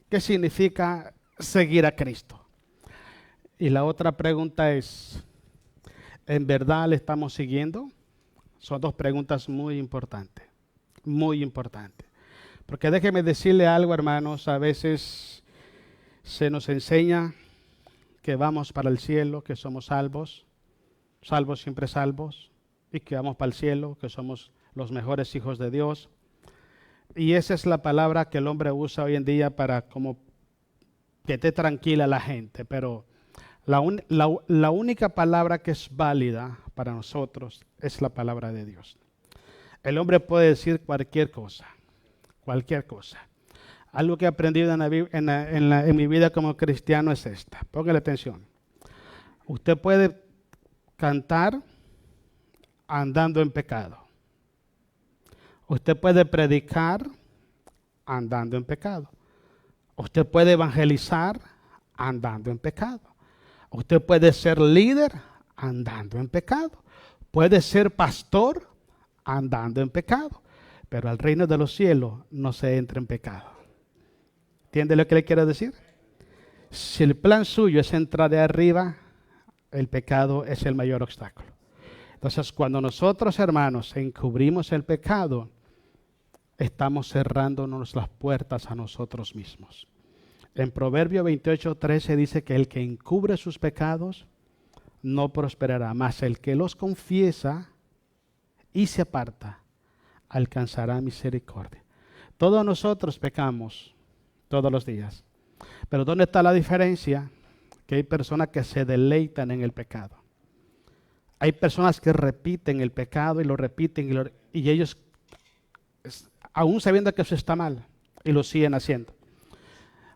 ¿Qué significa seguir a Cristo? Y la otra pregunta es, ¿en verdad le estamos siguiendo? Son dos preguntas muy importantes, muy importantes. Porque déjeme decirle algo, hermanos, a veces se nos enseña que vamos para el cielo, que somos salvos, salvos siempre salvos, y que vamos para el cielo, que somos los mejores hijos de Dios. Y esa es la palabra que el hombre usa hoy en día para como que esté tranquila la gente, pero la única palabra que es válida para nosotros es la palabra de Dios. El hombre puede decir cualquier cosa, cualquier cosa. Algo que he aprendido en mi vida como cristiano es esta. Póngale atención. Usted puede cantar andando en pecado. Usted puede predicar andando en pecado. Usted puede evangelizar andando en pecado. Usted puede ser líder andando en pecado. Puede ser pastor andando en pecado. Pero al reino de los cielos no se entra en pecado. ¿Entiende lo que le quiero decir? Si el plan suyo es entrar de arriba, el pecado es el mayor obstáculo. Entonces, cuando nosotros, hermanos, encubrimos el pecado, estamos cerrándonos las puertas a nosotros mismos. En Proverbio 28:13 dice que el que encubre sus pecados no prosperará, mas el que los confiesa y se aparta alcanzará misericordia. Todos nosotros pecamos todos los días. Pero ¿dónde está la diferencia? Que hay personas que se deleitan en el pecado. Hay personas que repiten el pecado y lo repiten y ellos, aún sabiendo que eso está mal, y lo siguen haciendo.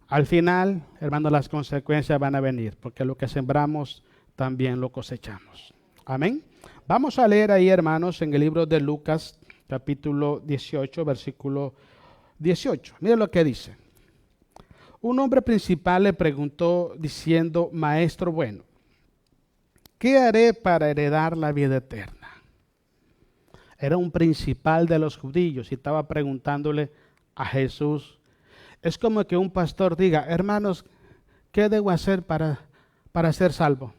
Al final, hermanos, las consecuencias van a venir, porque lo que sembramos también lo cosechamos. Amén. Vamos a leer ahí, hermanos, en el libro de Lucas, capítulo 18, versículo 18. Miren lo que dice. Un hombre principal le preguntó diciendo, Maestro bueno, ¿qué haré para heredar la vida eterna? Era un principal de los judíos y estaba preguntándole a Jesús. Es como que un pastor diga, hermanos, ¿qué debo hacer para ser salvo?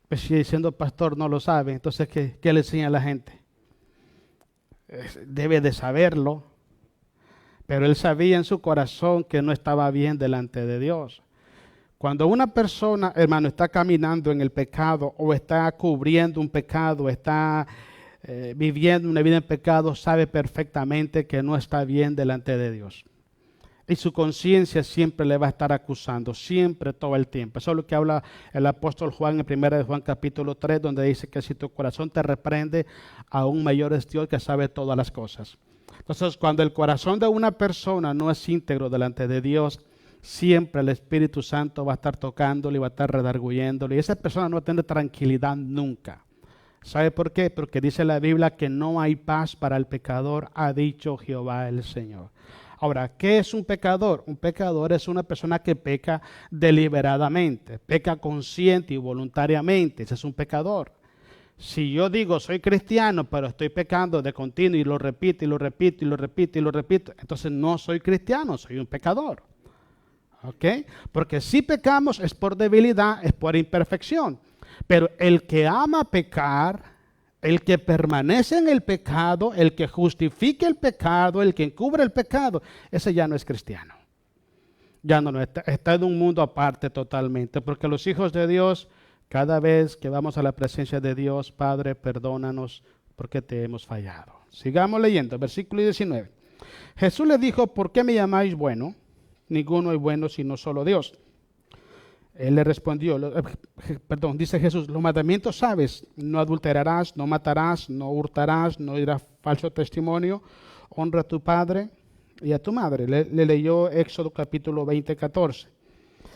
Pues si siendo pastor no lo sabe, entonces ¿qué le enseña a la gente? Debe de saberlo. Pero él sabía en su corazón que no estaba bien delante de Dios. Cuando una persona, hermano, está caminando en el pecado o está cubriendo un pecado, está viviendo una vida en pecado, sabe perfectamente que no está bien delante de Dios. Y su conciencia siempre le va a estar acusando, siempre, todo el tiempo. Eso es lo que habla el apóstol Juan en 1 de Juan capítulo 3, donde dice que si tu corazón te reprende, aún mayor es Dios que sabe todas las cosas. Entonces, cuando el corazón de una persona no es íntegro delante de Dios, siempre el Espíritu Santo va a estar tocándole y va a estar redarguyéndole. Y esa persona no va a tener tranquilidad nunca. ¿Sabe por qué? Porque dice la Biblia que no hay paz para el pecador, ha dicho Jehová el Señor. Ahora, ¿qué es un pecador? Un pecador es una persona que peca deliberadamente, peca consciente y voluntariamente. Ese es un pecador. Si yo digo soy cristiano, pero estoy pecando de continuo y lo repito y lo repito y lo repito y lo repito, entonces no soy cristiano, soy un pecador. ¿Ok? Porque si pecamos es por debilidad, es por imperfección. Pero el que ama pecar, el que permanece en el pecado, el que justifica el pecado, el que encubre el pecado, ese ya no es cristiano. Ya no está en un mundo aparte totalmente, porque los hijos de Dios, cada vez que vamos a la presencia de Dios, Padre, perdónanos porque te hemos fallado. Sigamos leyendo, versículo 19. Jesús le dijo, ¿por qué me llamáis bueno? Ninguno es bueno sino solo Dios. Él le respondió, dice Jesús, los mandamientos sabes, no adulterarás, no matarás, no hurtarás, no dirás falso testimonio, honra a tu padre y a tu madre. Le leyó Éxodo capítulo 20, 14.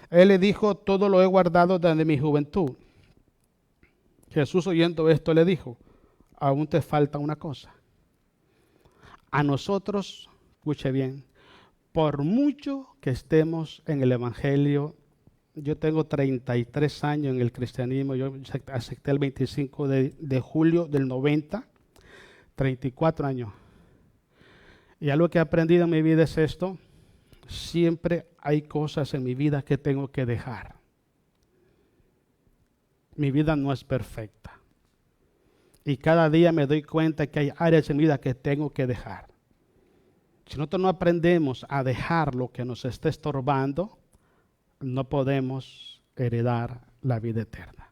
Él le dijo, todo lo he guardado desde mi juventud. Jesús oyendo esto le dijo, aún te falta una cosa. A nosotros, escuche bien, por mucho que estemos en el Evangelio, yo tengo 33 años en el cristianismo, yo acepté el 25 de julio del 90, 34 años. Y algo que he aprendido en mi vida es esto, siempre hay cosas en mi vida que tengo que dejar. Mi vida no es perfecta. Y cada día me doy cuenta que hay áreas en mi vida que tengo que dejar. Si nosotros no aprendemos a dejar lo que nos está estorbando, no podemos heredar la vida eterna.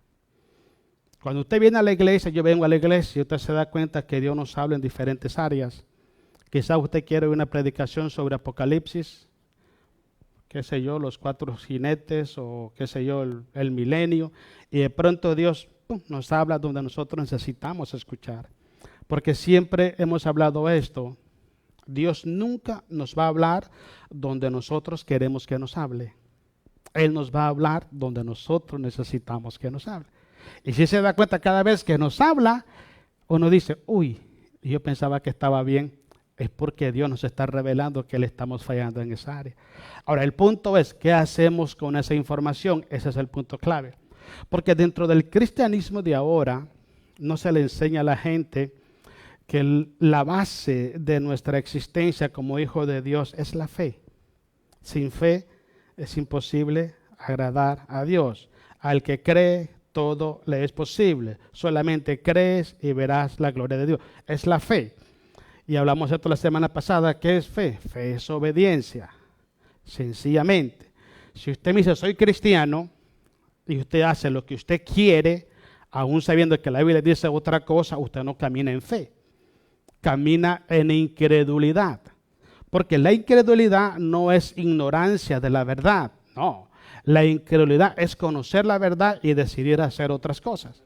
Cuando usted viene a la iglesia, yo vengo a la iglesia y usted se da cuenta que Dios nos habla en diferentes áreas. Quizás usted quiere una predicación sobre Apocalipsis, qué sé yo, los 4 jinetes o qué sé yo, el milenio. Y de pronto Dios nos habla donde nosotros necesitamos escuchar. Porque siempre hemos hablado esto. Dios nunca nos va a hablar donde nosotros queremos que nos hable. Él nos va a hablar donde nosotros necesitamos que nos hable. Y si se da cuenta cada vez que nos habla, uno dice, uy, yo pensaba que estaba bien. Es porque Dios nos está revelando que le estamos fallando en esa área. Ahora, el punto es, ¿qué hacemos con esa información? Ese es el punto clave. Porque dentro del cristianismo de ahora, no se le enseña a la gente que la base de nuestra existencia como hijo de Dios es la fe. Sin fe es imposible agradar a Dios. Al que cree, todo le es posible. Solamente crees y verás la gloria de Dios. Es la fe. Y hablamos esto la semana pasada. ¿Qué es fe? Fe es obediencia. Sencillamente. Si usted me dice, soy cristiano, y usted hace lo que usted quiere, aún sabiendo que la Biblia dice otra cosa, usted no camina en fe. Camina en incredulidad. Porque la incredulidad no es ignorancia de la verdad. No. La incredulidad es conocer la verdad y decidir hacer otras cosas.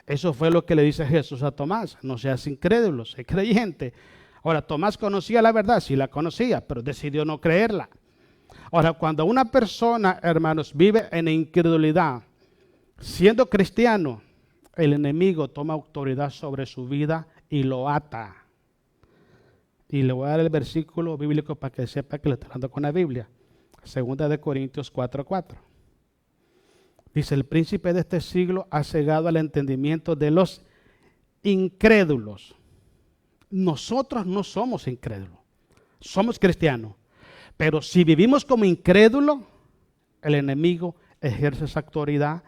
Eso fue lo que le dice Jesús a Tomás. No seas incrédulo, sé creyente. Ahora, Tomás conocía la verdad, sí la conocía, pero decidió no creerla. Ahora, cuando una persona, hermanos, vive en incredulidad, siendo cristiano, el enemigo toma autoridad sobre su vida y lo ata. Y le voy a dar el versículo bíblico para que sepa que le estoy hablando con la Biblia. 2 Corintios 4:4. Dice, el príncipe de este siglo ha cegado al entendimiento de los incrédulos. Nosotros no somos incrédulos, somos cristianos. Pero si vivimos como incrédulos, el enemigo ejerce esa autoridad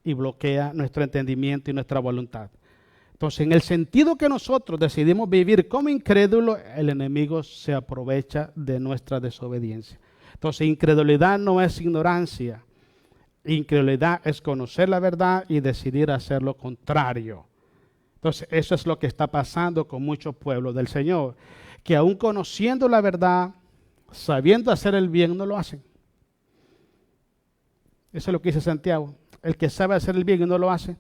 y bloquea nuestro entendimiento y nuestra voluntad. Entonces, en el sentido que nosotros decidimos vivir como incrédulos, el enemigo se aprovecha de nuestra desobediencia. Entonces, incredulidad no es ignorancia. Incredulidad es conocer la verdad y decidir hacer lo contrario. Entonces, eso es lo que está pasando con muchos pueblos del Señor, que aún conociendo la verdad, sabiendo hacer el bien, no lo hacen. Eso es lo que dice Santiago. El que sabe hacer el bien y no lo hace,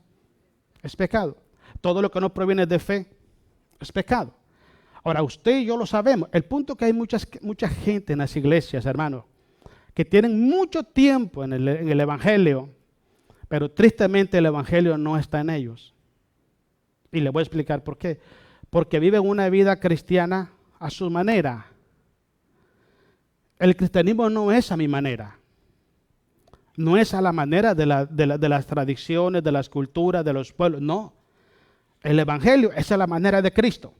es pecado. Todo lo que no proviene de fe, es pecado. Ahora, usted y yo lo sabemos. El punto es que hay mucha gente en las iglesias, hermanos, que tienen mucho tiempo en el Evangelio, pero tristemente el Evangelio no está en ellos. Y le voy a explicar por qué. Porque viven una vida cristiana a su manera. El cristianismo no es a mi manera. No es a la manera de las tradiciones, de las culturas, de los pueblos. No. El Evangelio es a la manera de Cristo.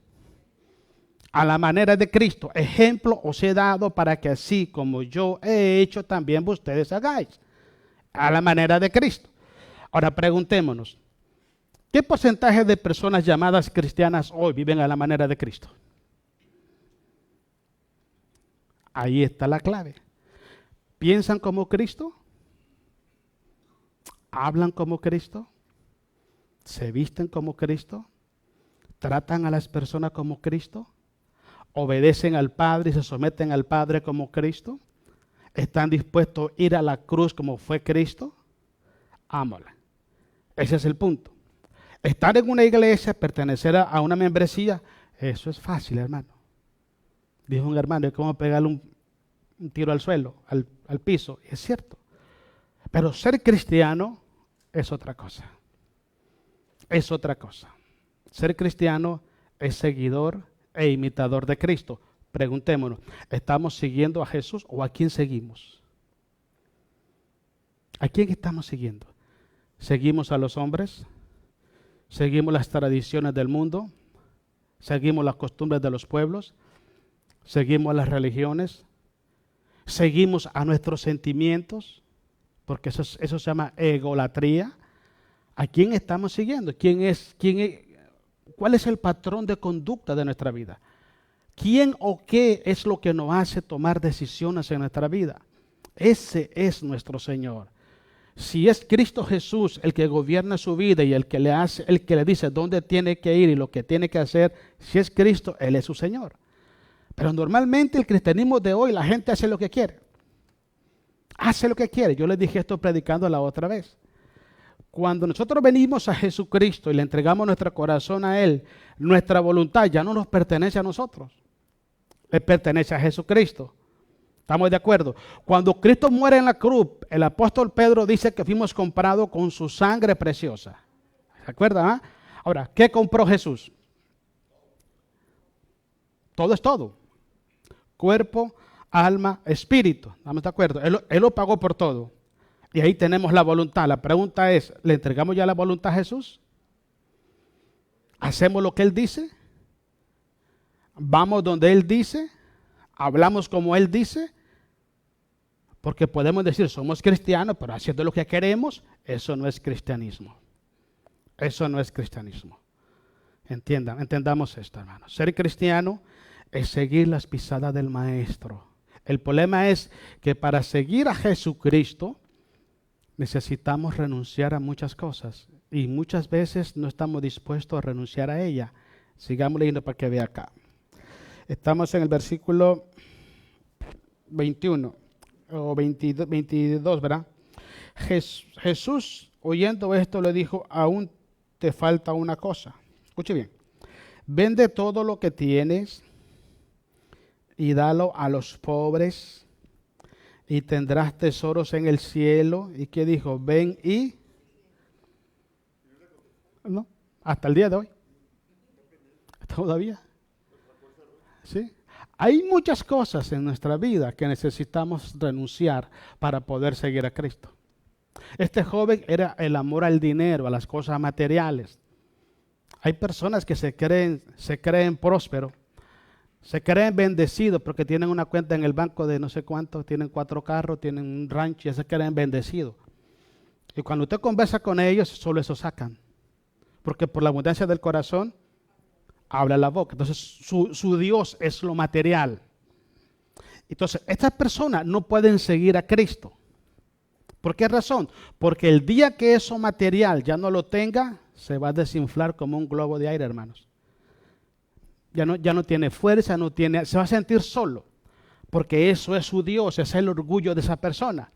A la manera de Cristo. Ejemplo os he dado para que así como yo he hecho, también ustedes hagáis. A la manera de Cristo. Ahora preguntémonos. ¿Qué porcentaje de personas llamadas cristianas hoy viven a la manera de Cristo? Ahí está la clave. ¿Piensan como Cristo? ¿Hablan como Cristo? ¿Se visten como Cristo? ¿Tratan a las personas como Cristo? ¿Obedecen al Padre y se someten al Padre como Cristo? ¿Están dispuestos a ir a la cruz como fue Cristo? Ámala. Ese es el punto. Estar en una iglesia, pertenecer a una membresía, eso es fácil, hermano. Dijo un hermano, es como pegarle un tiro al suelo, al piso. Y es cierto. Pero ser cristiano es otra cosa. Es otra cosa. Ser cristiano es seguidor e imitador de Cristo. Preguntémonos, ¿estamos siguiendo a Jesús o a quién seguimos? ¿A quién estamos siguiendo? ¿Seguimos a los hombres? ¿Seguimos las tradiciones del mundo? ¿Seguimos las costumbres de los pueblos? ¿Seguimos las religiones? Seguimos a nuestros sentimientos, porque eso se llama egolatría. ¿A quién estamos siguiendo? ¿Cuál es el patrón de conducta de nuestra vida? ¿Quién o qué es lo que nos hace tomar decisiones en nuestra vida? Ese es nuestro Señor. Si es Cristo Jesús el que gobierna su vida y el que le dice dónde tiene que ir y lo que tiene que hacer, si es Cristo, Él es su Señor. Pero normalmente el cristianismo de hoy, la gente hace lo que quiere. Hace lo que quiere. Yo les dije esto predicando la otra vez. Cuando nosotros venimos a Jesucristo y le entregamos nuestro corazón a Él, nuestra voluntad ya no nos pertenece a nosotros. Le pertenece a Jesucristo. ¿Estamos de acuerdo? Cuando Cristo muere en la cruz, el apóstol Pedro dice que fuimos comprados con su sangre preciosa. ¿Se acuerdan? Ahora, ¿qué compró Jesús? Todo es todo. Cuerpo, alma, espíritu. ¿Estamos de acuerdo? Él lo pagó por todo. Y ahí tenemos la voluntad. La pregunta es, ¿le entregamos ya la voluntad a Jesús? ¿Hacemos lo que Él dice? ¿Vamos donde Él dice? ¿Hablamos como Él dice? Porque podemos decir, somos cristianos, pero haciendo lo que queremos, eso no es cristianismo. Eso no es cristianismo. Entendamos esto, hermanos. Ser cristiano es seguir las pisadas del Maestro. El problema es que para seguir a Jesucristo necesitamos renunciar a muchas cosas y muchas veces no estamos dispuestos a renunciar a ella. Sigamos leyendo para que vea acá. Estamos en el versículo 21 o 22, ¿verdad? Jesús, oyendo esto, le dijo, aún te falta una cosa. Escuche bien. Vende todo lo que tienes y dalo a los pobres y tendrás tesoros en el cielo. ¿Y qué dijo? Ven y... No, hasta el día de hoy. Todavía. ¿Sí? Hay muchas cosas en nuestra vida que necesitamos renunciar para poder seguir a Cristo. Este joven era el amor al dinero, a las cosas materiales. Hay personas que se creen prósperos, se creen bendecidos porque tienen una cuenta en el banco de no sé cuánto, tienen 4 carros, tienen un rancho y se creen bendecidos. Y cuando usted conversa con ellos, solo eso sacan. Porque por la abundancia del corazón, habla la boca. Entonces su Dios es lo material. Entonces estas personas no pueden seguir a Cristo. ¿Por qué razón? Porque el día que eso material ya no lo tenga, se va a desinflar como un globo de aire, hermanos. Ya no tiene fuerza, se va a sentir solo. Porque eso es su Dios, es el orgullo de esa persona.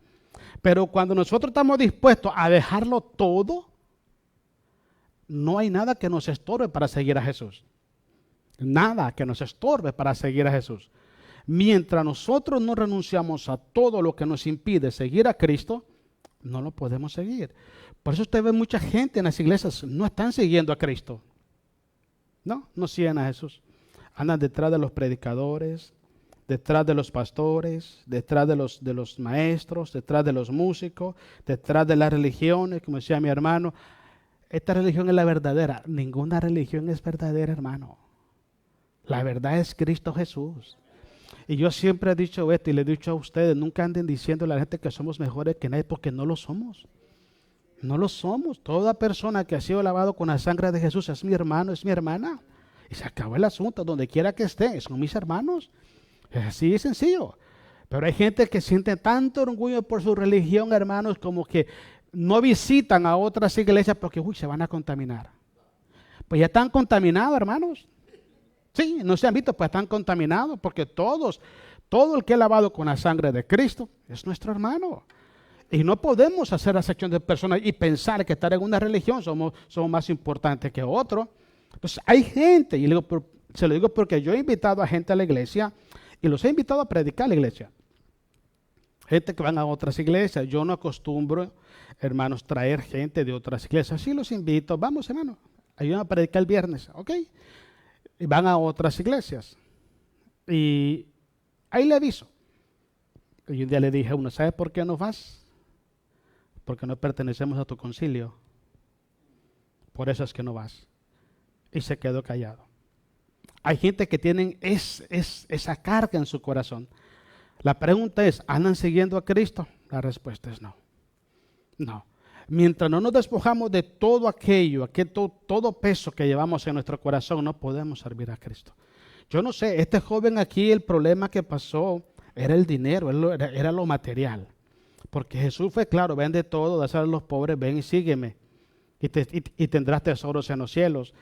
Pero cuando nosotros estamos dispuestos a dejarlo todo, no hay nada que nos estorbe para seguir a Jesús. Nada que nos estorbe para seguir a Jesús. Mientras nosotros no renunciamos a todo lo que nos impide seguir a Cristo, no lo podemos seguir. Por eso usted ve mucha gente en las iglesias no están siguiendo a Cristo. No siguen a Jesús. Andan detrás de los predicadores, detrás de los pastores, detrás de los maestros, detrás de los músicos, detrás de las religiones, como decía mi hermano. Esta religión es la verdadera. Ninguna religión es verdadera, hermano. La verdad es Cristo Jesús. Y yo siempre he dicho esto y le he dicho a ustedes, nunca anden diciendo a la gente que somos mejores que nadie porque no lo somos. No lo somos. Toda persona que ha sido lavado con la sangre de Jesús es mi hermano, es mi hermana. Y se acabó el asunto, donde quiera que esté, son mis hermanos. Es así de sencillo. Pero hay gente que siente tanto orgullo por su religión, hermanos, como que no visitan a otras iglesias porque se van a contaminar. Pues ya están contaminados, hermanos. Sí, no se han visto, pues están contaminados porque todo el que ha lavado con la sangre de Cristo es nuestro hermano. Y no podemos hacer acepción de personas y pensar que estar en una religión somos más importantes que otro. Pues hay gente, y se lo digo porque yo he invitado a gente a la iglesia y los he invitado a predicar a la iglesia. Gente que van a otras iglesias. Yo no acostumbro, hermanos, traer gente de otras iglesias. Sí los invito, vamos hermano, ayúdenme a predicar el viernes, ¿ok? Y van a otras iglesias. Y ahí le aviso. Y un día le dije a uno, ¿sabes por qué no vas? Porque no pertenecemos a tu concilio. Por eso es que no vas. Y se quedó callado. Hay gente que tienen esa carga en su corazón. La pregunta es, ¿andan siguiendo a Cristo? La respuesta es no. No. Mientras no nos despojamos de todo aquello, todo peso que llevamos en nuestro corazón, no podemos servir a Cristo. Yo no sé, este joven aquí, el problema que pasó era el dinero, era lo material. Porque Jesús fue claro, vende todo, dáselo a los pobres, ven y sígueme. Y tendrás tesoros en los cielos.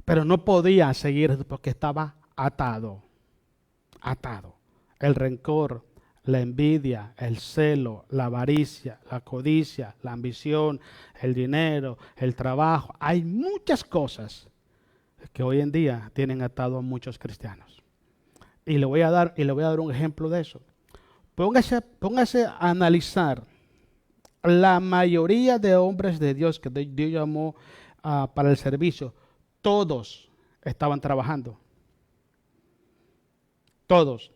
Pero no podía seguir porque estaba atado. Atado. El rencor, la envidia, el celo, la avaricia, la codicia, la ambición, el dinero, el trabajo. Hay muchas cosas que hoy en día tienen atado a muchos cristianos. Y le voy a dar un ejemplo de eso. Póngase a analizar la mayoría de hombres de Dios que Dios llamó para el servicio. Todos estaban trabajando. Todos.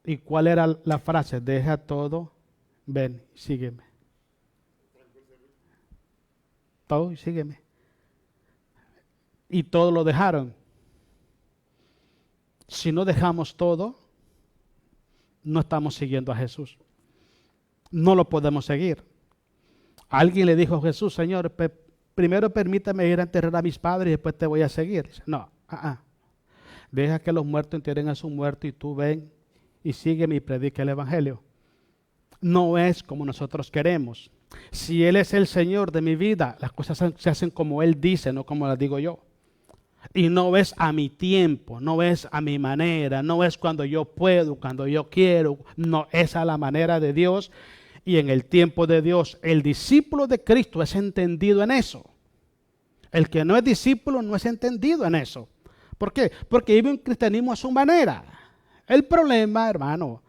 ¿Y cuál era la frase? Deja todo, ven, sígueme. Todo y sígueme. Y todos lo dejaron. Si no dejamos todo, no estamos siguiendo a Jesús. No lo podemos seguir. Alguien le dijo a Jesús, Señor, primero permítame ir a enterrar a mis padres y después te voy a seguir. Dice, no, deja que los muertos entierren a su muerto y tú ven y sígueme y predica el evangelio. No es como nosotros queremos. Si Él es el Señor de mi vida, las cosas se hacen como Él dice, no como las digo yo. Y no es a mi tiempo, no es a mi manera, no es cuando yo puedo, cuando yo quiero, no es a la manera de Dios y en el tiempo de Dios. El discípulo de Cristo es entendido en eso. El que no es discípulo no es entendido en eso. ¿Por qué? Porque vive un cristianismo a su manera. El problema, hermano,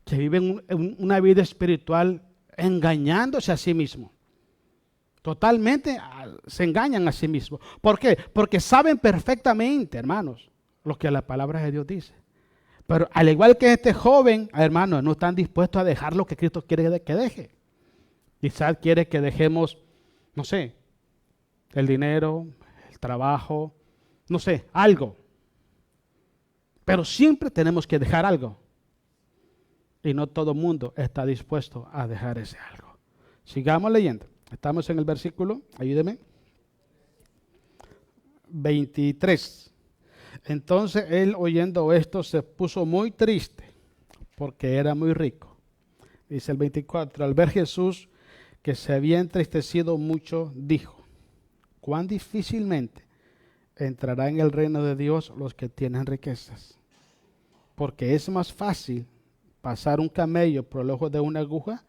que viven una vida espiritual engañándose a sí mismo. Totalmente se engañan a sí mismos. ¿Por qué? Porque saben perfectamente, hermanos, lo que la palabra de Dios dice. Pero al igual que este joven, hermanos, no están dispuestos a dejar lo que Cristo quiere que deje. Quizás quiere que dejemos, no sé, el dinero, el trabajo, no sé, algo. Pero siempre tenemos que dejar algo. Y no todo el mundo está dispuesto a dejar ese algo. Sigamos leyendo. Estamos en el versículo, ayúdeme, 23. Entonces él, oyendo esto, se puso muy triste porque era muy rico. Dice el 24, al ver Jesús que se había entristecido mucho, dijo, cuán difícilmente entrará en el reino de Dios los que tienen riquezas. Porque es más fácil pasar un camello por el ojo de una aguja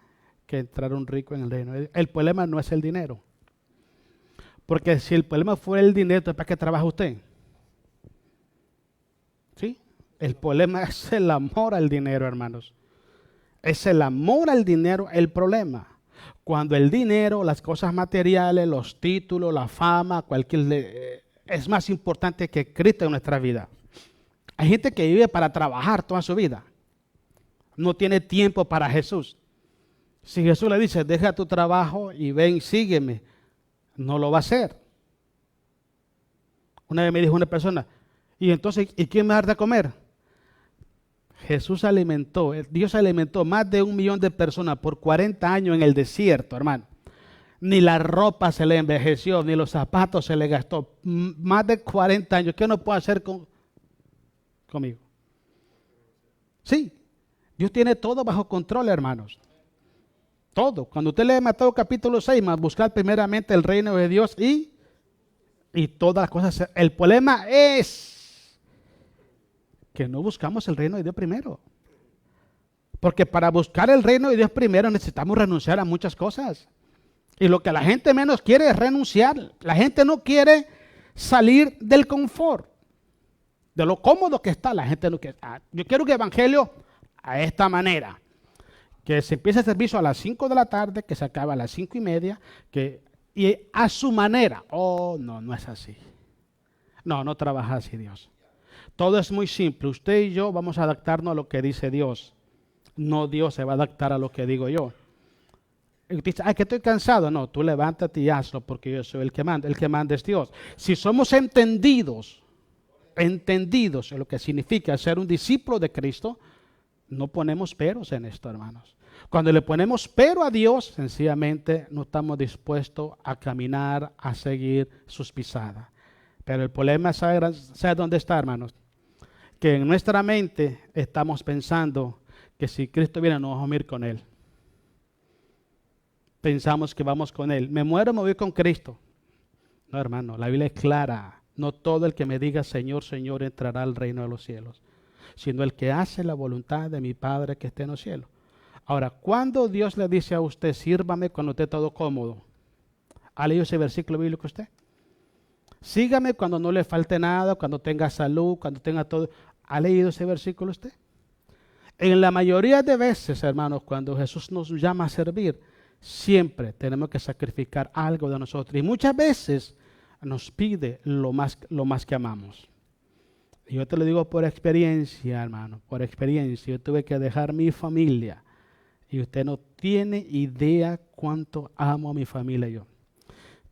que entrar un rico en el reino. El problema no es el dinero. Porque si el problema fuera el dinero, ¿para qué trabaja usted? ¿Sí? El problema es el amor al dinero, hermanos. Es el amor al dinero el problema. Cuando el dinero, las cosas materiales, los títulos, la fama, es más importante que Cristo en nuestra vida. Hay gente que vive para trabajar toda su vida. No tiene tiempo para Jesús. Si Jesús le dice, deja tu trabajo y ven, sígueme, no lo va a hacer. Una vez me dijo una persona, ¿y entonces, ¿y quién me va a dar de comer? Jesús alimentó, Dios alimentó más de 1 millón de personas por 40 años en el desierto, hermano. Ni la ropa se le envejeció, ni los zapatos se le gastó. Más de 40 años. ¿Qué uno puede hacer conmigo? Sí, Dios tiene todo bajo control, hermanos. Todo. Cuando usted lee Mateo capítulo 6, más buscar primeramente el reino de Dios y todas las cosas. El problema es que no buscamos el reino de Dios primero. Porque para buscar el reino de Dios primero necesitamos renunciar a muchas cosas. Y lo que la gente menos quiere es renunciar. La gente no quiere salir del confort, de lo cómodo que está. La gente no quiere. Yo quiero que el evangelio a esta manera. Que se empiece el servicio a las 5 de la tarde, que se acaba a las 5:30, y a su manera. Oh, no es así. No trabaja así Dios. Todo es muy simple. Usted y yo vamos a adaptarnos a lo que dice Dios. No Dios se va a adaptar a lo que digo yo. Y usted dice, que estoy cansado. No, tú levántate y hazlo porque yo soy el que manda. El que manda es Dios. Si somos entendidos en lo que significa ser un discípulo de Cristo, No ponemos peros en esto, hermanos. Cuando le ponemos pero a Dios, sencillamente no estamos dispuestos a caminar, a seguir sus pisadas. Pero el problema, ¿sabe dónde está, hermanos? Que en nuestra mente estamos pensando que si Cristo viene, no vamos a ir con Él. Pensamos que vamos con Él. Me muero, me voy con Cristo. No, hermano, la Biblia es clara. No todo el que me diga Señor, Señor entrará al reino de los cielos, sino el que hace la voluntad de mi Padre que esté en los cielos. Ahora, ¿cuándo Dios le dice a usted, sírvame cuando esté todo cómodo? ¿Ha leído ese versículo bíblico usted? Sígame cuando no le falte nada, cuando tenga salud, cuando tenga todo. ¿Ha leído ese versículo usted? En la mayoría de veces, hermanos, cuando Jesús nos llama a servir, siempre tenemos que sacrificar algo de nosotros. Y muchas veces nos pide lo más que amamos. Y yo te lo digo por experiencia, hermano, por experiencia. Yo tuve que dejar mi familia. Y usted no tiene idea cuánto amo a mi familia yo.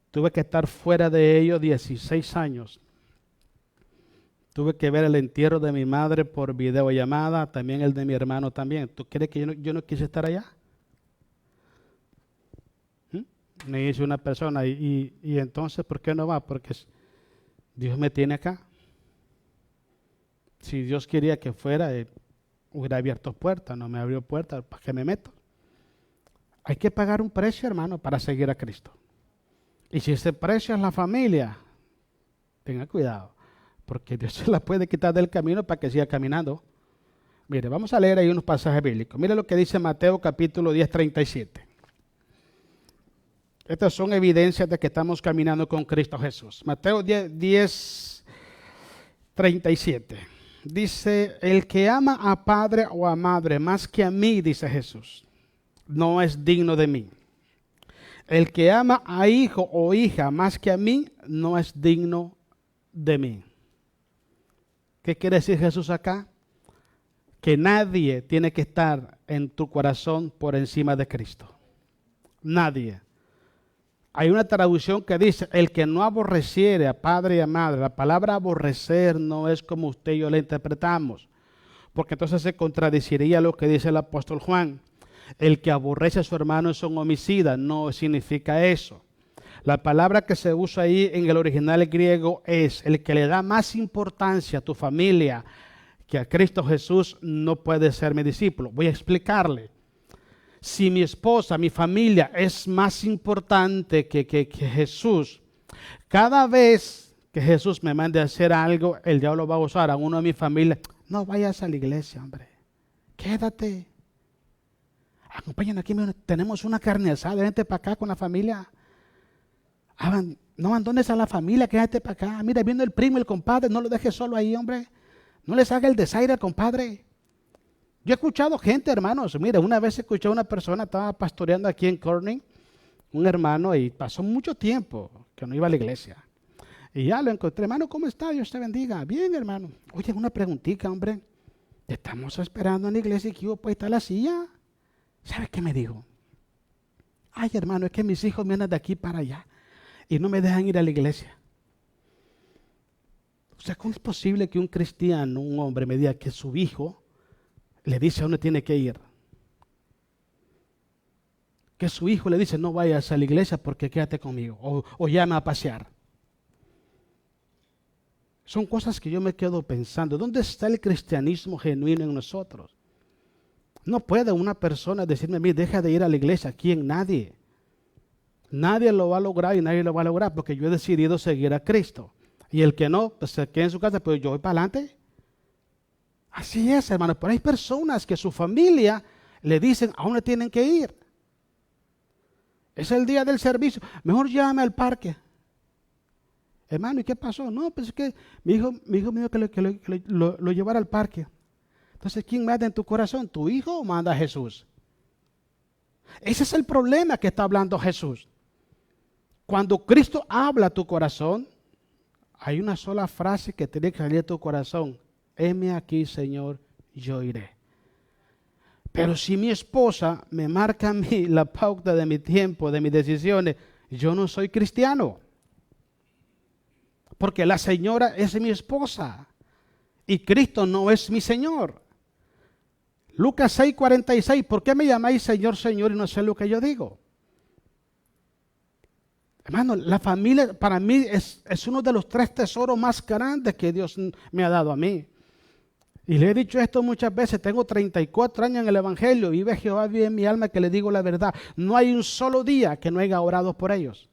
Tuve que estar fuera de ellos 16 años. Tuve que ver el entierro de mi madre por videollamada, también el de mi hermano también. ¿Tú crees que yo no quise estar allá? Me dice una persona, y entonces, ¿por qué no va? Porque Dios me tiene acá. Si Dios quería que fuera, hubiera abierto puertas, no me abrió puertas, ¿para qué me meto? Hay que pagar un precio, hermano, para seguir a Cristo. Y si ese precio es la familia, tenga cuidado, porque Dios se la puede quitar del camino para que siga caminando. Mire, vamos a leer ahí unos pasajes bíblicos. Mire lo que dice Mateo capítulo 10, 37. Estas son evidencias de que estamos caminando con Cristo Jesús. Mateo 10, 37. Dice, el que ama a padre o a madre más que a mí, dice Jesús, no es digno de mí. El que ama a hijo o hija más que a mí, no es digno de mí. ¿Qué quiere decir Jesús acá? Que nadie tiene que estar en tu corazón por encima de Cristo. Nadie. Hay una traducción que dice, el que no aborreciere a padre y a madre. La palabra aborrecer no es como usted y yo la interpretamos, porque entonces se contradeciría lo que dice el apóstol Juan. El que aborrece a su hermano es un homicida. No significa eso. La palabra que se usa ahí en el original griego es el que le da más importancia a tu familia que a Cristo Jesús no puede ser mi discípulo. Voy a explicarle. Si mi esposa, mi familia es más importante que Jesús, cada vez que Jesús me mande a hacer algo, el diablo va a usar a uno de mi familia. No vayas a la iglesia, hombre. Quédate. Acompáñenme aquí, tenemos una carne asada, vente para acá con la familia. No abandones a la familia, quédate para acá. Mira, viendo el primo, el compadre, no lo dejes solo ahí, hombre. No les haga el desaire al compadre. Yo he escuchado gente, hermanos. Mira, una vez escuché a una persona, estaba pastoreando aquí en Corning, un hermano, y pasó mucho tiempo que no iba a la iglesia. Y ya lo encontré, hermano, ¿cómo está? Dios te bendiga. Bien, hermano. Oye, una preguntita, hombre. Te estamos esperando en la iglesia y que pues está la silla. ¿Sabe qué me dijo? Ay, hermano, es que mis hijos me andan de aquí para allá y no me dejan ir a la iglesia. O sea, ¿cómo es posible que un cristiano, un hombre, me diga que su hijo le dice a dónde tiene que ir? Que su hijo le dice, no vayas a la iglesia porque quédate conmigo, o llame a pasear. Son cosas que yo me quedo pensando. ¿Dónde está el cristianismo genuino en nosotros? No puede una persona decirme a mí, deja de ir a la iglesia. ¿Quién? Nadie. Nadie lo va a lograr y nadie lo va a lograr porque yo he decidido seguir a Cristo. Y el que no, pues se quede en su casa, pero yo voy para adelante. Así es, hermano. Pero hay personas que su familia le dicen a dónde tienen que ir. Es el día del servicio. Mejor llévame al parque. Hermano, ¿y qué pasó? No, pues es que mi hijo me dijo que lo llevara al parque. Entonces, ¿quién manda en tu corazón? ¿Tu hijo o manda a Jesús? Ese es el problema que está hablando Jesús. Cuando Cristo habla a tu corazón, hay una sola frase que tiene que salir de tu corazón. Heme aquí, Señor, yo iré. Pero si mi esposa me marca a mí la pauta de mi tiempo, de mis decisiones, yo no soy cristiano. Porque la señora es mi esposa y Cristo no es mi Señor. Lucas 6:46, ¿por qué me llamáis Señor, Señor y no sé lo que yo digo? Hermano, la familia para mí es uno de los 3 tesoros más grandes que Dios me ha dado a mí. Y le he dicho esto muchas veces, tengo 34 años en el Evangelio, vive Jehová, vive en mi alma que le digo la verdad. No hay un solo día que no haya orado por ellos.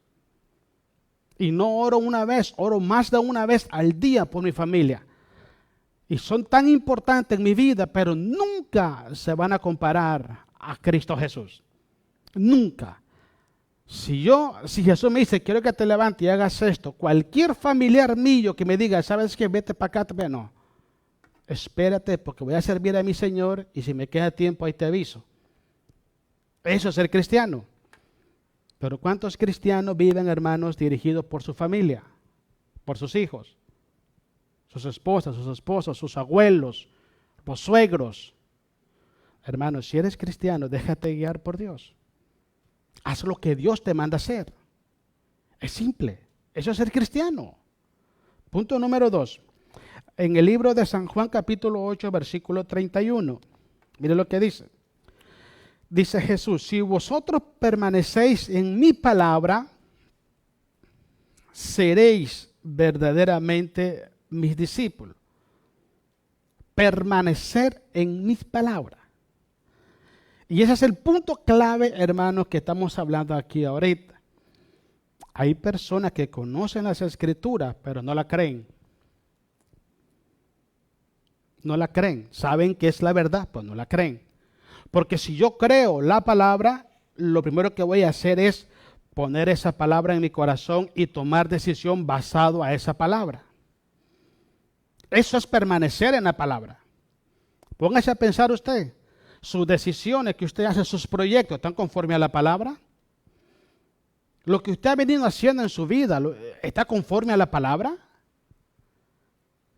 Y no oro una vez, oro más de una vez al día por mi familia. Y son tan importantes en mi vida, pero nunca se van a comparar a Cristo Jesús. Nunca. Si Jesús me dice, quiero que te levantes y hagas esto, cualquier familiar mío que me diga, ¿sabes qué? Vete para acá, no. Espérate porque voy a servir a mi Señor y si me queda tiempo ahí te aviso. Eso es ser cristiano. Pero ¿cuántos cristianos viven, hermanos, dirigidos por su familia? Por sus hijos, sus esposas, sus esposos, sus abuelos, los suegros. Hermanos, si eres cristiano, déjate guiar por Dios. Haz lo que Dios te manda hacer. Es simple. Eso es ser cristiano. Punto número 2. En el libro de San Juan capítulo 8, versículo 31. Mire lo que dice. Dice Jesús, si vosotros permanecéis en mi palabra, seréis verdaderamente mis discípulos. Permanecer en mis palabras. Y ese es el punto clave, hermanos, que estamos hablando aquí ahorita. Hay personas que conocen las Escrituras, pero no la creen. No la creen. Saben que es la verdad, pero no la creen. Porque si yo creo la palabra, lo primero que voy a hacer es poner esa palabra en mi corazón y tomar decisión basado a esa palabra. Eso es permanecer en la palabra. Póngase a pensar usted. Sus decisiones que usted hace, sus proyectos, ¿están conforme a la palabra? Lo que usted ha venido haciendo en su vida, ¿está conforme a la palabra?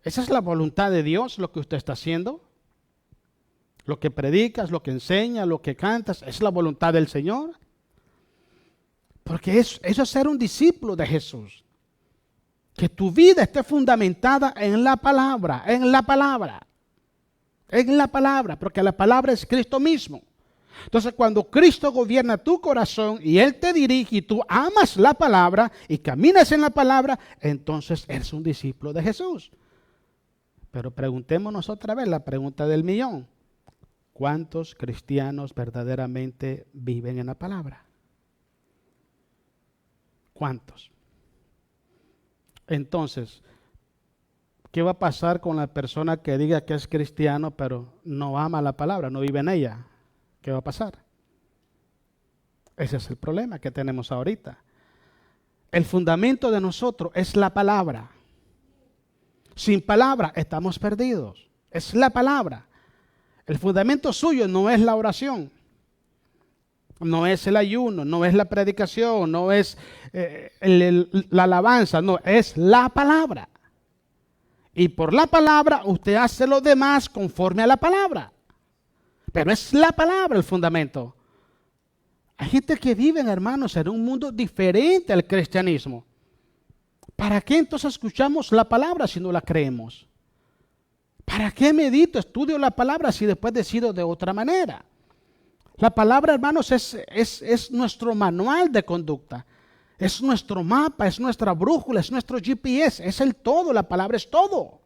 ¿Esa es la voluntad de Dios, lo que usted está haciendo? Lo que predicas, lo que enseñas, lo que cantas, ¿es la voluntad del Señor? Porque eso es ser un discípulo de Jesús. Que tu vida esté fundamentada en la palabra, en la palabra. En la palabra, porque la palabra es Cristo mismo. Entonces, cuando Cristo gobierna tu corazón y Él te dirige y tú amas la palabra y caminas en la palabra, entonces eres un discípulo de Jesús. Pero preguntémonos otra vez la pregunta del millón. ¿Cuántos cristianos verdaderamente viven en la palabra? ¿Cuántos? Entonces, ¿qué va a pasar con la persona que diga que es cristiano pero no ama la palabra, no vive en ella? ¿Qué va a pasar? Ese es el problema que tenemos ahorita. El fundamento de nosotros es la palabra. Sin palabra estamos perdidos. Es la palabra. El fundamento suyo no es la oración. No es el ayuno, no es la predicación, no es la alabanza, no, es la palabra. Y por la palabra usted hace lo demás conforme a la palabra. Pero es la palabra el fundamento. Hay gente que vive, hermanos, en un mundo diferente al cristianismo. ¿Para qué entonces escuchamos la palabra si no la creemos? ¿Para qué medito, estudio la palabra si después decido de otra manera? La palabra, hermanos, es nuestro manual de conducta. Es nuestro mapa, es nuestra brújula, es nuestro GPS, es el todo, la palabra es todo.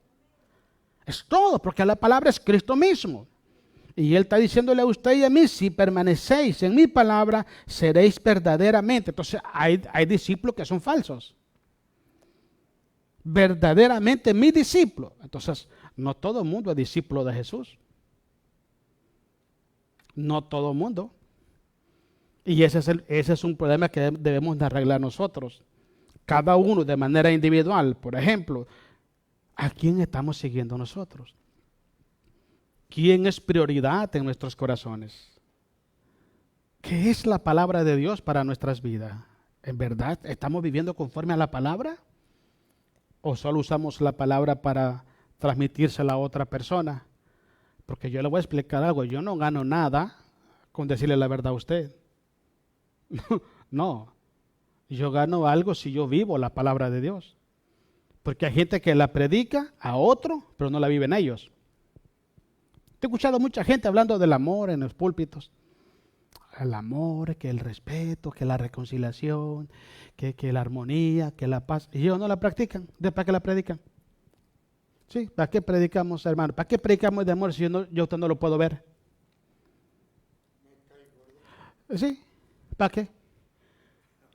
Es todo, porque la palabra es Cristo mismo. Y Él está diciéndole a usted y a mí, si permanecéis en mi palabra, seréis verdaderamente. Entonces hay discípulos que son falsos. Verdaderamente mi discípulo. Entonces, no todo el mundo es discípulo de Jesús. No todo el mundo. Y ese es un problema que debemos de arreglar nosotros. Cada uno de manera individual. Por ejemplo, ¿a quién estamos siguiendo nosotros? ¿Quién es prioridad en nuestros corazones? ¿Qué es la palabra de Dios para nuestras vidas? ¿En verdad estamos viviendo conforme a la palabra? ¿O solo usamos la palabra para transmitírsela a otra persona? Porque yo le voy a explicar algo. Yo no gano nada con decirle la verdad a usted. No. Yo gano algo si yo vivo la palabra de Dios. Porque hay gente que la predica a otro, pero no la viven ellos. He escuchado mucha gente hablando del amor en los púlpitos. El amor, que el respeto, que la reconciliación, que la armonía, que la paz. Y ellos no la practican. ¿De para qué la predican? Sí, ¿para qué predicamos, hermano? ¿Para qué predicamos de amor si yo usted no lo puedo ver? Sí, ¿para qué?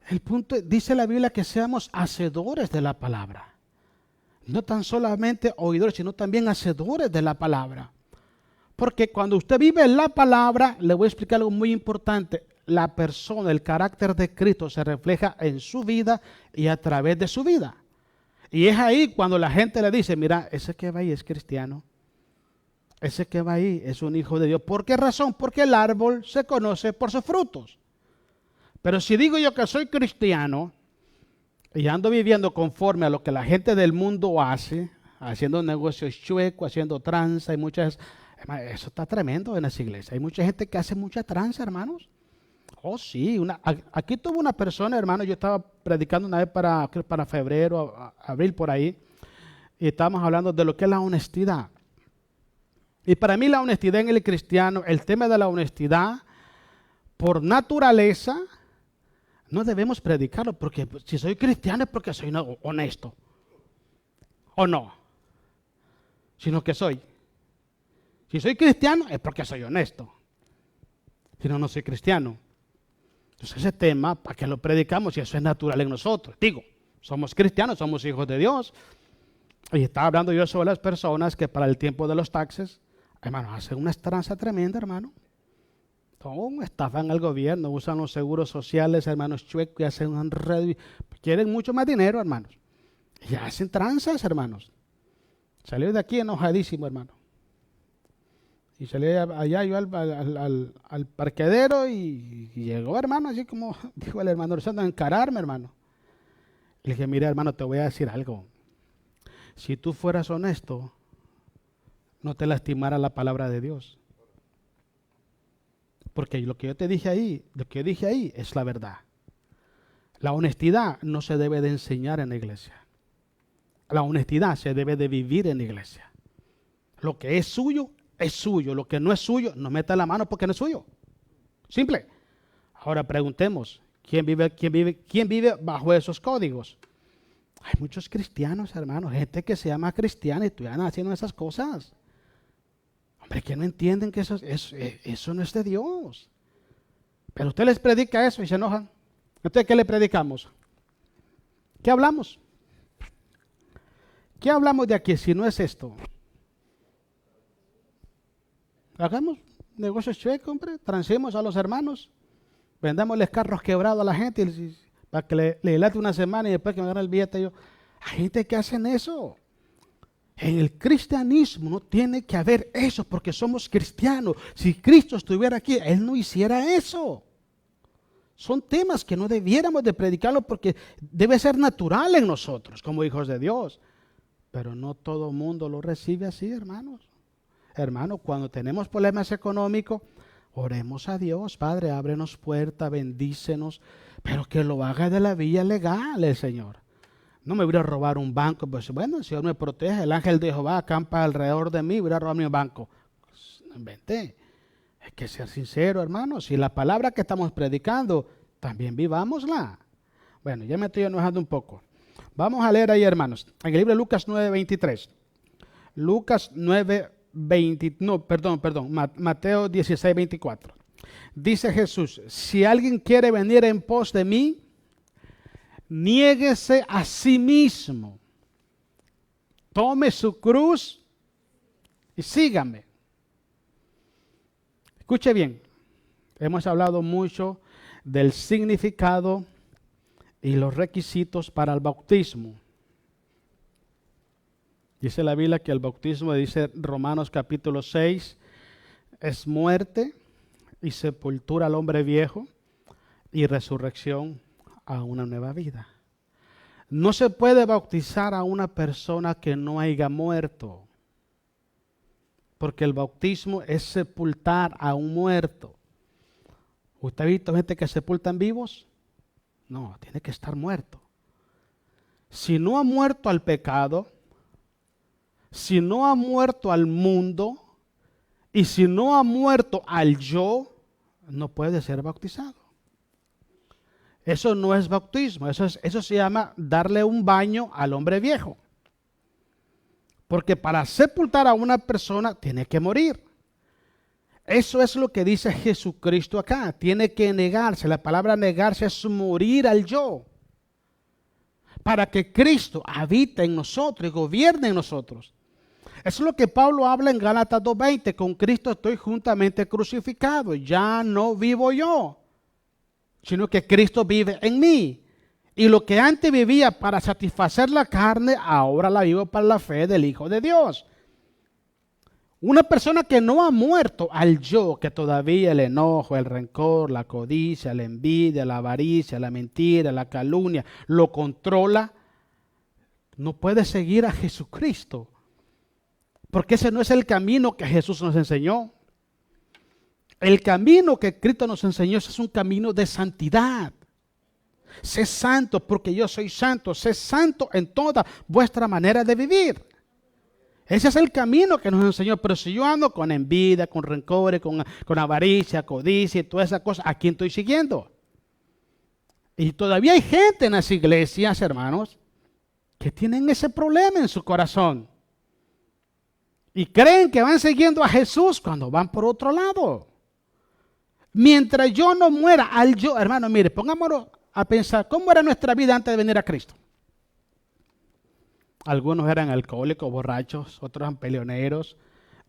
El punto, dice la Biblia que seamos hacedores de la palabra. No tan solamente oidores, sino también hacedores de la palabra. Porque cuando usted vive la palabra, le voy a explicar algo muy importante. La persona, el carácter de Cristo se refleja en su vida y a través de su vida. Y es ahí cuando la gente le dice, mira, ese que va ahí es cristiano. Ese que va ahí es un hijo de Dios. ¿Por qué razón? Porque el árbol se conoce por sus frutos. Pero si digo yo que soy cristiano y ando viviendo conforme a lo que la gente del mundo hace, haciendo negocios chuecos, haciendo tranza y muchas... Eso está tremendo en las iglesias. Hay mucha gente que hace mucha tranza, hermanos. Oh, sí. Aquí tuvo una persona, hermano, yo estaba predicando una vez para febrero, abril, por ahí, y estábamos hablando de lo que es la honestidad. Y para mí la honestidad en el cristiano, el tema de la honestidad, por naturaleza, no debemos predicarlo, porque si soy cristiano es porque soy honesto. ¿O no? Sino que soy. Si soy cristiano es porque soy honesto. Si no, no soy cristiano. Entonces ese tema, ¿para qué lo predicamos si eso es natural en nosotros? Digo, somos cristianos, somos hijos de Dios. Y estaba hablando yo sobre las personas que para el tiempo de los taxes, hermano, hacen una tranza tremenda, hermano. Estafan al gobierno, usan los seguros sociales, hermanos, chuecos, y hacen un red. Quieren mucho más dinero, hermanos. Y hacen tranzas, hermanos. Salió de aquí enojadísimo, hermano. Y salí allá yo al parqueadero y llegó, hermano, así como dijo el hermano Santo, a encararme, hermano. Le dije, mira, hermano, te voy a decir algo. Si tú fueras honesto, no te lastimara la palabra de Dios. Porque lo que yo te dije ahí, lo que yo dije ahí es la verdad. La honestidad no se debe de enseñar en la iglesia. La honestidad se debe de vivir en la iglesia. Lo que es suyo, es suyo. Lo que no es suyo, no meta la mano porque no es suyo. Simple. Ahora preguntemos, ¿quién vive bajo esos códigos? Hay muchos cristianos, hermanos, gente que se llama cristiana y están haciendo esas cosas. Hombre, que no entienden que eso no es de Dios. Pero usted les predica eso y se enojan. Entonces, ¿qué le predicamos? ¿Qué hablamos? ¿Qué hablamos de aquí si no es esto? Hagamos negocios chuecos, hombre. Transemos a los hermanos. Vendémosles carros quebrados a la gente para que le late una semana y después que me agarre el billete. Hay gente que hacen eso. En el cristianismo no tiene que haber eso porque somos cristianos. Si Cristo estuviera aquí, Él no hiciera eso. Son temas que no debiéramos de predicarlo porque debe ser natural en nosotros como hijos de Dios. Pero no todo el mundo lo recibe así, hermanos. Hermanos, cuando tenemos problemas económicos, oremos a Dios. Padre, ábrenos puerta, bendícenos, pero que lo haga de la vía legal el Señor. No me voy a robar un banco, pues bueno, el Señor me protege, el ángel de Jehová acampa alrededor de mí, voy a robar mi banco. No inventé. Hay que ser sincero, hermanos. Si la palabra que estamos predicando, también vivámosla. Bueno, ya me estoy enojando un poco. Vamos a leer ahí, hermanos, en el libro de Lucas 9:23. Lucas 9:20, no, perdón, Mateo 16:24. Dice Jesús, si alguien quiere venir en pos de mí, niéguese a sí mismo, tome su cruz y sígame. Escuche bien, hemos hablado mucho del significado y los requisitos para el bautismo. Dice la Biblia que el bautismo, dice Romanos capítulo 6, es muerte y sepultura al hombre viejo y resurrección a una nueva vida. No se puede bautizar a una persona que no haya muerto, porque el bautismo es sepultar a un muerto. ¿Usted ha visto gente que sepultan vivos? No, tiene que estar muerto. Si no ha muerto al pecado, si no ha muerto al mundo Y si no ha muerto al yo, no puede ser bautizado. Eso no es bautismo, eso se llama darle un baño al hombre viejo. Porque para sepultar a una persona tiene que morir. Eso es lo que dice Jesucristo acá. Tiene que negarse. La palabra negarse es morir al yo. Para que Cristo habite en nosotros y gobierne en nosotros. Eso es lo que Pablo habla en Gálatas 2:20. Con Cristo estoy juntamente crucificado. Ya no vivo yo, sino que Cristo vive en mí. Y lo que antes vivía para satisfacer la carne, ahora la vivo para la fe del Hijo de Dios. Una persona que no ha muerto al yo, que todavía el enojo, el rencor, la codicia, la envidia, la avaricia, la mentira, la calumnia, lo controla, no puede seguir a Jesucristo. Porque ese no es el camino que Jesús nos enseñó. El camino que Cristo nos enseñó es un camino de santidad. Sé santo porque yo soy santo. Sé santo en toda vuestra manera de vivir. Ese es el camino que nos enseñó. Pero si yo ando con envidia, con rencores, con avaricia, codicia y todas esas cosas, ¿a quién estoy siguiendo? Y todavía hay gente en las iglesias, hermanos, que tienen ese problema en su corazón. Y creen que van siguiendo a Jesús cuando van por otro lado. Mientras yo no muera al yo, hermano, mire, pongámonos a pensar, ¿cómo era nuestra vida antes de venir a Cristo? Algunos eran alcohólicos, borrachos, otros eran peleoneros,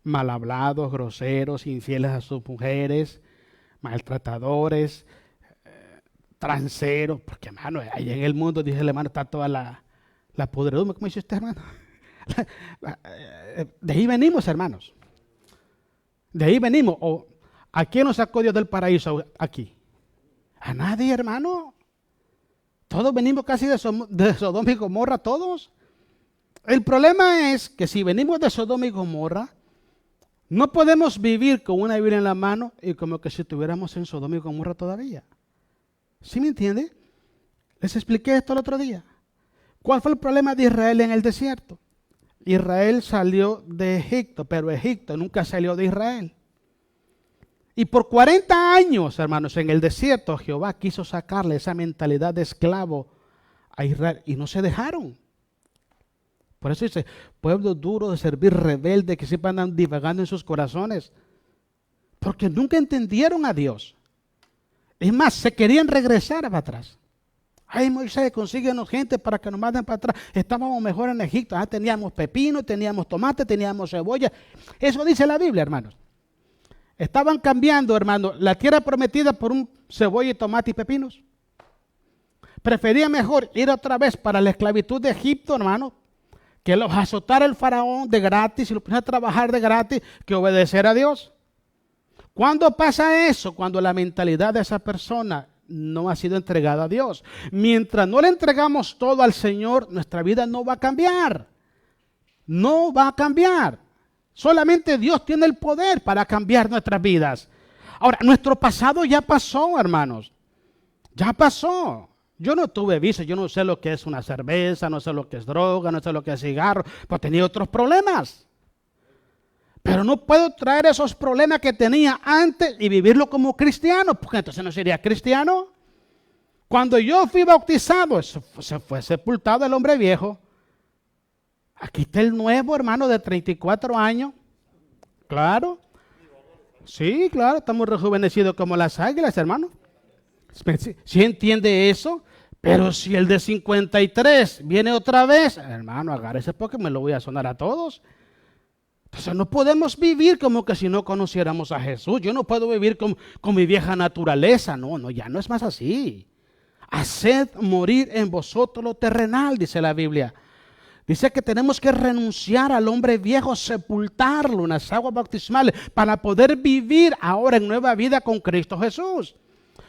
mal hablados, groseros, infieles a sus mujeres, maltratadores, transeros, porque hermano, ahí en el mundo, dice el hermano, está toda la podredumbre, ¿cómo dice usted, hermano? De ahí venimos, hermanos. De ahí venimos. ¿A quién nos sacó Dios del paraíso aquí? A nadie, hermano. Todos venimos casi de Sodoma y Gomorra, todos. El problema es que si venimos de Sodoma y Gomorra, no podemos vivir con una Biblia en la mano y como que si estuviéramos en Sodoma y Gomorra todavía. ¿Sí me entiende? Les expliqué esto el otro día. ¿Cuál fue el problema de Israel en el desierto? Israel salió de Egipto, pero Egipto nunca salió de Israel. Y por 40 años, hermanos, en el desierto, Jehová quiso sacarle esa mentalidad de esclavo a Israel y no se dejaron. Por eso dice, pueblo duro de servir, rebelde, que siempre andan divagando en sus corazones. Porque nunca entendieron a Dios. Es más, se querían regresar para atrás. Ay, Moisés, consíguenos gente para que nos manden para atrás. Estábamos mejor en Egipto. Teníamos pepino, teníamos tomate, teníamos cebolla. Eso dice la Biblia, hermanos. Estaban cambiando, hermano, la tierra prometida por un cebolla, tomate y pepinos. Prefería mejor ir otra vez para la esclavitud de Egipto, hermano, que los azotara el faraón de gratis y los pusiera a trabajar de gratis, que obedecer a Dios. ¿Cuándo pasa eso? Cuando la mentalidad de esa persona no ha sido entregada a Dios. Mientras no le entregamos todo al Señor, nuestra vida no va a cambiar. No va a cambiar. Solamente Dios tiene el poder para cambiar nuestras vidas. Ahora, nuestro pasado ya pasó, hermanos. Ya pasó. Yo no tuve vicio, yo no sé lo que es una cerveza, no sé lo que es droga, no sé lo que es cigarro, pero tenía otros problemas. Pero no puedo traer esos problemas que tenía antes y vivirlo como cristiano, porque entonces no sería cristiano. Cuando yo fui bautizado, se fue sepultado el hombre viejo. Aquí está el nuevo, hermano, de 34 años. Claro. Sí, claro, estamos rejuvenecidos como las águilas, hermano. ¿Sí entiende eso? Pero si el de 53 viene otra vez, hermano, agárrese porque me lo voy a sonar a todos. Entonces no podemos vivir como que si no conociéramos a Jesús. Yo no puedo vivir con mi vieja naturaleza. No, ya no es más así. Haced morir en vosotros lo terrenal, dice la Biblia. Dice que tenemos que renunciar al hombre viejo, sepultarlo en las aguas bautismales para poder vivir ahora en nueva vida con Cristo Jesús.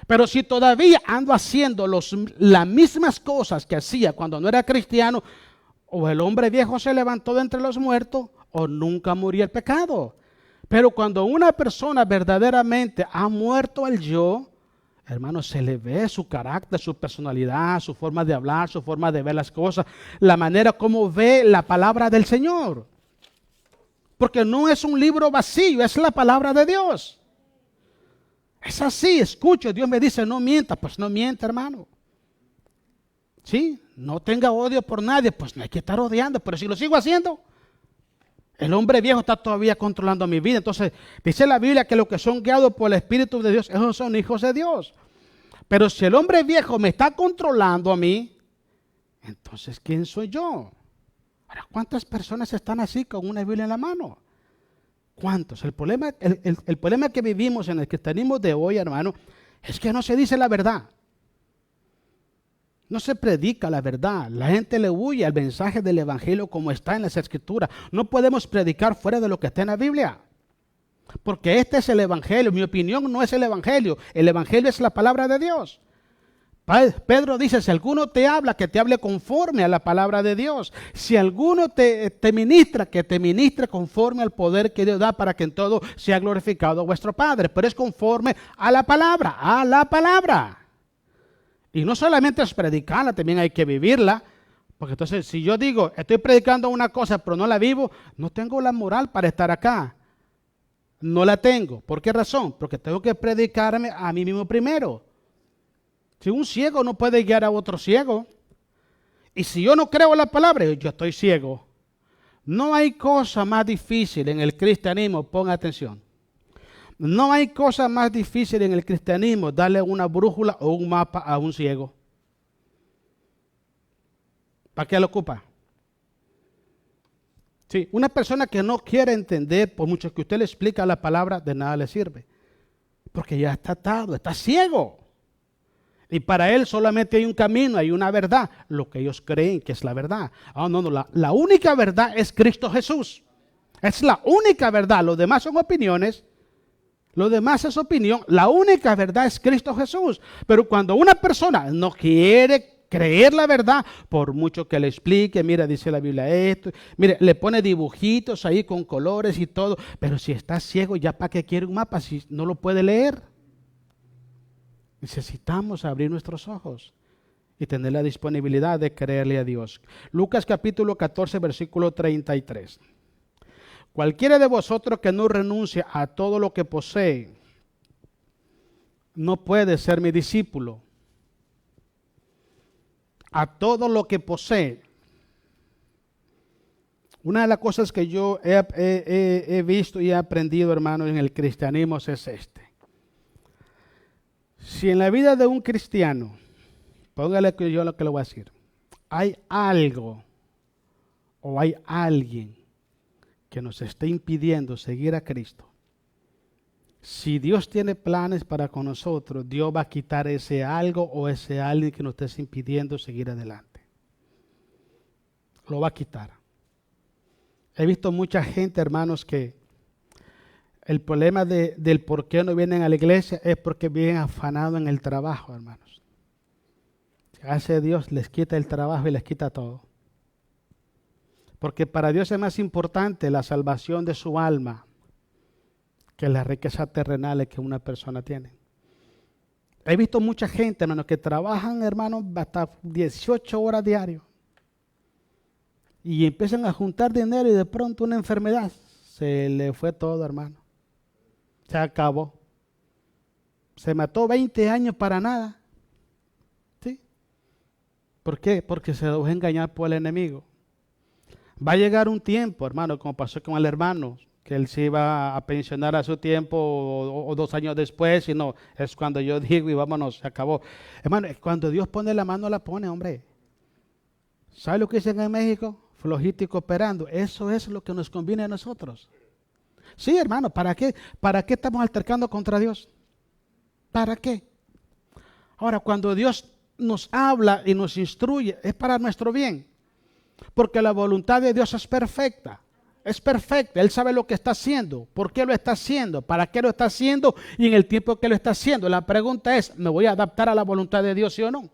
Pero si todavía ando haciendo las mismas cosas que hacía cuando no era cristiano, o el hombre viejo se levantó de entre los muertos, o nunca murió el pecado. Pero cuando una persona verdaderamente ha muerto al yo, hermano, se le ve su carácter, su personalidad, su forma de hablar, su forma de ver las cosas, la manera como ve la palabra del Señor. Porque no es un libro vacío, es la palabra de Dios. Es así, escucho, Dios me dice no mienta, pues no mienta, hermano. Sí, no tenga odio por nadie, pues no hay que estar odiando, pero si lo sigo haciendo, el hombre viejo está todavía controlando mi vida. Entonces, dice la Biblia que los que son guiados por el Espíritu de Dios, esos son hijos de Dios. Pero si el hombre viejo me está controlando a mí, entonces, ¿quién soy yo? Ahora, ¿cuántas personas están así con una Biblia en la mano? ¿Cuántos? El problema que vivimos en el cristianismo de hoy, hermano, es que no se dice la verdad. No se predica la verdad. La gente le huye al mensaje del Evangelio como está en las Escrituras. No podemos predicar fuera de lo que está en la Biblia. Porque este es el Evangelio. Mi opinión no es el Evangelio. El Evangelio es la palabra de Dios. Pedro dice, si alguno te habla, que te hable conforme a la palabra de Dios. Si alguno te ministra, que te ministre conforme al poder que Dios da para que en todo sea glorificado vuestro Padre. Pero es conforme a la palabra, a la palabra. Y no solamente es predicarla, también hay que vivirla. Porque entonces, si yo digo, estoy predicando una cosa, pero no la vivo, no tengo la moral para estar acá. No la tengo. ¿Por qué razón? Porque tengo que predicarme a mí mismo primero. Si un ciego no puede guiar a otro ciego, y si yo no creo en la palabra, yo estoy ciego. No hay cosa más difícil en el cristianismo, ponga atención. No hay cosa más difícil en el cristianismo darle una brújula o un mapa a un ciego. ¿Para qué lo ocupa? Sí, una persona que no quiere entender, por mucho que usted le explica la palabra, de nada le sirve. Porque ya está atado, está ciego. Y para él solamente hay un camino, hay una verdad, lo que ellos creen que es la verdad. La única verdad es Cristo Jesús. Es la única verdad, los demás son opiniones. Lo demás es opinión. La única verdad es Cristo Jesús. Pero cuando una persona no quiere creer la verdad, por mucho que le explique, mira, dice la Biblia esto, mire, le pone dibujitos ahí con colores y todo, pero si está ciego, ¿ya para qué quiere un mapa si no lo puede leer? Necesitamos abrir nuestros ojos y tener la disponibilidad de creerle a Dios. Lucas capítulo 14, versículo 33. Cualquiera de vosotros que no renuncie a todo lo que posee, no puede ser mi discípulo. A todo lo que posee. Una de las cosas que yo he visto y he aprendido, hermano, en el cristianismo es este. Si en la vida de un cristiano, póngale que yo lo que le voy a decir, hay algo o hay alguien que nos esté impidiendo seguir a Cristo, si Dios tiene planes para con nosotros, Dios va a quitar ese algo o ese alguien que nos esté impidiendo seguir adelante. Lo va a quitar. He visto mucha gente, hermanos, que el problema del por qué no vienen a la iglesia es porque vienen afanados en el trabajo, hermanos. Gracias a Dios les quita el trabajo y les quita todo. Porque para Dios es más importante la salvación de su alma que las riquezas terrenales que una persona tiene. He visto mucha gente, hermanos, que trabajan, hermanos, hasta 18 horas diarias. Y empiezan a juntar dinero y de pronto una enfermedad. Se le fue todo, hermano. Se acabó. Se mató 20 años para nada. ¿Sí? ¿Por qué? Porque se dejó engañar por el enemigo. Va a llegar un tiempo, hermano, como pasó con el hermano, que él se iba a pensionar a su tiempo o 2 años después, y no, es cuando yo digo y vámonos, se acabó. Hermano, cuando Dios pone la mano, la pone, hombre. ¿Sabe lo que dicen en México? Flojito y cooperando. Eso es lo que nos conviene a nosotros. Sí, hermano, ¿para qué? ¿Para qué estamos altercando contra Dios? ¿Para qué? Ahora, cuando Dios nos habla y nos instruye, es para nuestro bien. Porque la voluntad de Dios es perfecta. Es perfecta. Él sabe lo que está haciendo. ¿Por qué lo está haciendo? ¿Para qué lo está haciendo? Y en el tiempo que lo está haciendo. La pregunta es, ¿me voy a adaptar a la voluntad de Dios, sí o no?